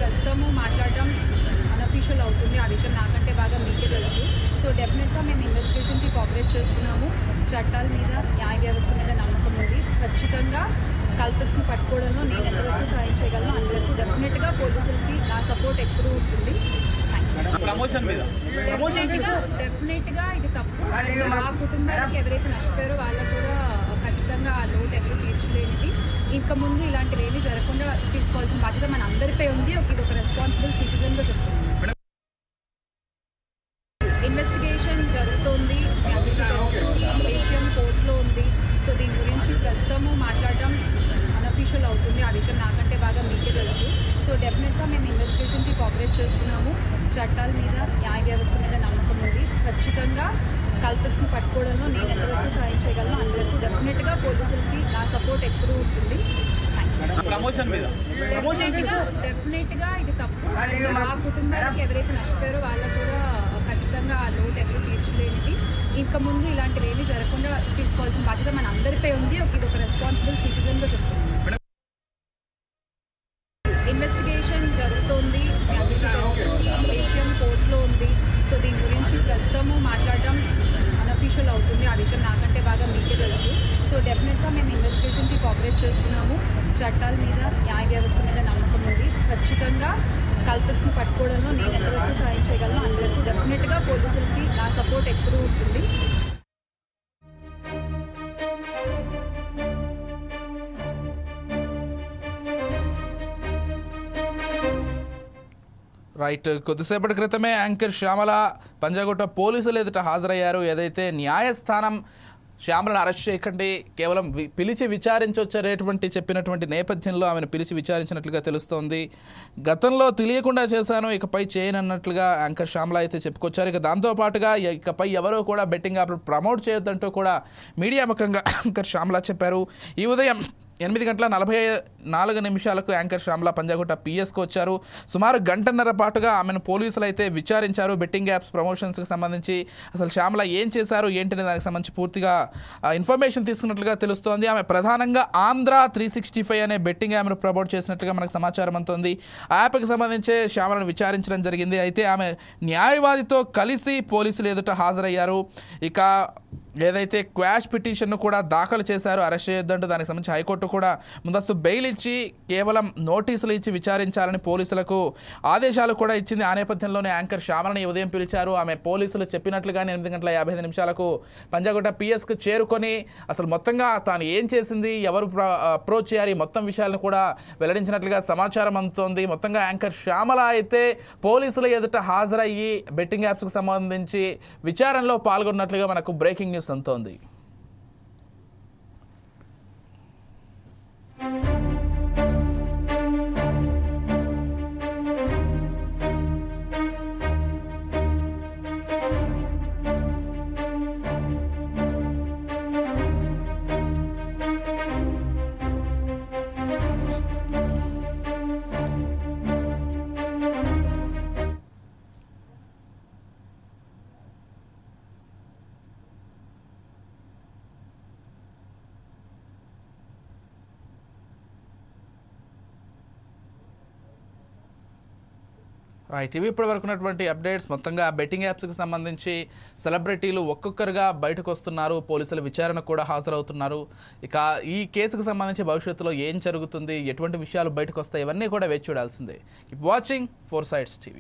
ప్రస్తుతము మాట్లాడడం అనఫీషియల్ అవుతుంది. ఆ విషయం నాకంటే బాగా మీకే తెలుసు. సో డెఫినెట్గా మేము ఇన్వెస్టిగేషన్కి కోఆపరేట్ చేస్తున్నాము. చట్టాల మీద, న్యాయ వ్యవస్థ మీద నమ్మకం ఉంది. ఖచ్చితంగా కల్పిట్స్ని పట్టుకోవడంలో నేను ఎంతవరకు సాయం చేయగలను అంతవరకు డెఫినెట్గా పోలీసులకి నా సపోర్ట్ ఎప్పుడూ ఉంటుంది. డెఫినెట్గా ఇది తప్పు. అండ్ ఆ కుటుంబానికి ఎవరైతే నష్టపోయారో వాళ్ళకు కూడా ఖచ్చితంగా ఆ లోటు ఎవరు తీర్చలేనిది. ఇంకా ముందు ఇలాంటివి ఏమీ జరగకుండా తీసుకోవాల్సిన బాధ్యత మన అందరిపై ఉంది. ఇది ఒక రెస్పాన్సిబుల్ సిటిజన్గా చెప్తున్నాను. ఇన్వెస్టిగేషన్ జరుగుతోంది, మీ అందరికీ తెలుసు. విషయం కోర్టులో ఉంది. సో దీని గురించి ప్రస్తుతము మాట్లాడడం అనఫీషియల్ అవుతుంది. ఆ విషయం నాకంటే బాగా మీకే తెలుసు. సో డెఫినెట్గా మేము ఇన్వెస్టిగేషన్కి కోఆపరేట్ చేస్తున్నాము. చట్టాల మీద, న్యాయ వ్యవస్థ మీద నమ్మకం ఉంది. ఖచ్చితంగా కల్పిట్స్ని పట్టుకోవడంలో నేను ఎంతవరకు సాయం చేయగలను అంతవరకు డెఫినెట్గా పోలీసులకి నా సపోర్ట్ ఎప్పుడూ ఉంటుంది. డెఫినెట్గా ఇది తప్పు. అండ్ ఆ కుటుంబానికి ఎవరైతే నష్టపోయారో వాళ్ళకు కూడా ఖచ్చితంగా ఆ లోటు ఎవరు తీర్చలేనిది. ఇంకా ముందు ఇలాంటివి ఏమీ జరగకుండా తీసుకోవాల్సిన బాధ్యత మన అందరిపై ఉంది. ఇది ఒక రెస్పాన్సిబుల్ సిటిజన్గా చెప్తున్నాను. ఇన్వెస్టిగేషన్ జరుగుతోంది, మీ అందరికీ తెలుసు. విషయం కోర్టులో ఉంది. సో దీని గురించి ప్రస్తుతము మాట్లాడడం అనఫీషియల్ అవుతుంది. ఆ విషయం నాకంటే బాగా మీకే తెలుసు. సో డెఫినెట్గా మేము ఇన్వెస్టిగేషన్కి కోఆపరేట్ చేస్తున్నాము. చట్టాల మీద, న్యాయ వ్యవస్థ మీద నమ్మకం ఉంది. ఖచ్చితంగా కల్పిట్స్ని పట్టుకోవడంలో నేను ఎంతవరకు సాయం చేయగలను అంతవరకు డెఫినెట్గా పోలీసులకి నా సపోర్ట్ ఎప్పుడూ ఉంటుంది. రైట్. కొద్దిసేపటి క్రితమే యాంకర్ శ్యామల పంజాగుట్ట పోలీసులు ఎదుట హాజరయ్యారు. ఏదైతే న్యాయస్థానం శ్యామలను అరెస్ట్ చేయకండి, కేవలం పిలిచి విచారించొచ్చేటువంటి చెప్పినటువంటి నేపథ్యంలో ఆమెను పిలిచి విచారించినట్లుగా తెలుస్తోంది. గతంలో తెలియకుండా చేశాను, ఇకపై చేయనన్నట్లుగా యాంకర్ శ్యామల అయితే చెప్పుకొచ్చారు. ఇక దాంతోపాటుగా ఇకపై ఎవరో కూడా బెట్టింగ్ యాప్లు ప్రమోట్ చేయొద్దంటూ కూడా మీడియా ముఖంగా యాంకర్ శ్యామల చెప్పారు. ఈ ఉదయం 8:44 యాంకర్ శ్యామల పంజాగుట్ట పిఎస్కు వచ్చారు. సుమారు గంటన్నర పాటుగా ఆమెను పోలీసులు అయితే విచారించారు. బెట్టింగ్ యాప్స్ ప్రమోషన్స్కి సంబంధించి అసలు శ్యామల ఏం చేశారు ఏంటనే దానికి సంబంధించి పూర్తిగా ఇన్ఫర్మేషన్ తీసుకున్నట్లుగా తెలుస్తోంది. ఆమె ప్రధానంగా ఆంధ్ర 365 అనే బెట్టింగ్ యాప్ను ప్రమోట్ చేసినట్లుగా మనకు సమాచారం అందుతోంది. ఆ యాప్కి సంబంధించి శ్యామలను విచారించడం జరిగింది. అయితే ఆమె న్యాయవాదితో కలిసి పోలీసులు ఎదుట హాజరయ్యారు. ఇక ఏదైతే క్వాష్ పిటిషన్ను కూడా దాఖలు చేశారు అరెస్ట్ చేయొద్దంటూ, దానికి సంబంధించి హైకోర్టు కూడా ముందస్తు బెయిల్ ఇచ్చి కేవలం నోటీసులు ఇచ్చి విచారించాలని పోలీసులకు ఆదేశాలు కూడా ఇచ్చింది. ఆ నేపథ్యంలోనే యాంకర్ శ్యామలని ఉదయం పిలిచారు. ఆమె పోలీసులు చెప్పినట్లుగానే 8:55 పంజాగుట్ట పిఎస్కు చేరుకొని అసలు మొత్తంగా తాను ఏం చేసింది, ఎవరు అప్రోచ్ చేయాలి, మొత్తం విషయాలను కూడా వెల్లడించినట్లుగా సమాచారం అందుతోంది. మొత్తంగా యాంకర్ శ్యామల అయితే పోలీసుల ఎదుట హాజరయ్యి బెట్టింగ్ యాప్స్కు సంబంధించి విచారణలో పాల్గొన్నట్లుగా మనకు బ్రేకింగ్ న్యూస్ అందుతోంది. రైట్, ఇవి ఇప్పటి వరకు ఉన్నటువంటి అప్డేట్స్. మొత్తంగా బెట్టింగ్ యాప్స్కి సంబంధించి సెలబ్రిటీలు ఒక్కొక్కరుగా బయటకు వస్తున్నారు, పోలీసుల విచారణకు కూడా హాజరవుతున్నారు. ఇక ఈ కేసుకు సంబంధించి భవిష్యత్తులో ఏం జరుగుతుంది, ఎటువంటి విషయాలు బయటకు వస్తాయి, ఇవన్నీ కూడా వేచి చూడాల్సిందే. Keep watching 4 Sides TV.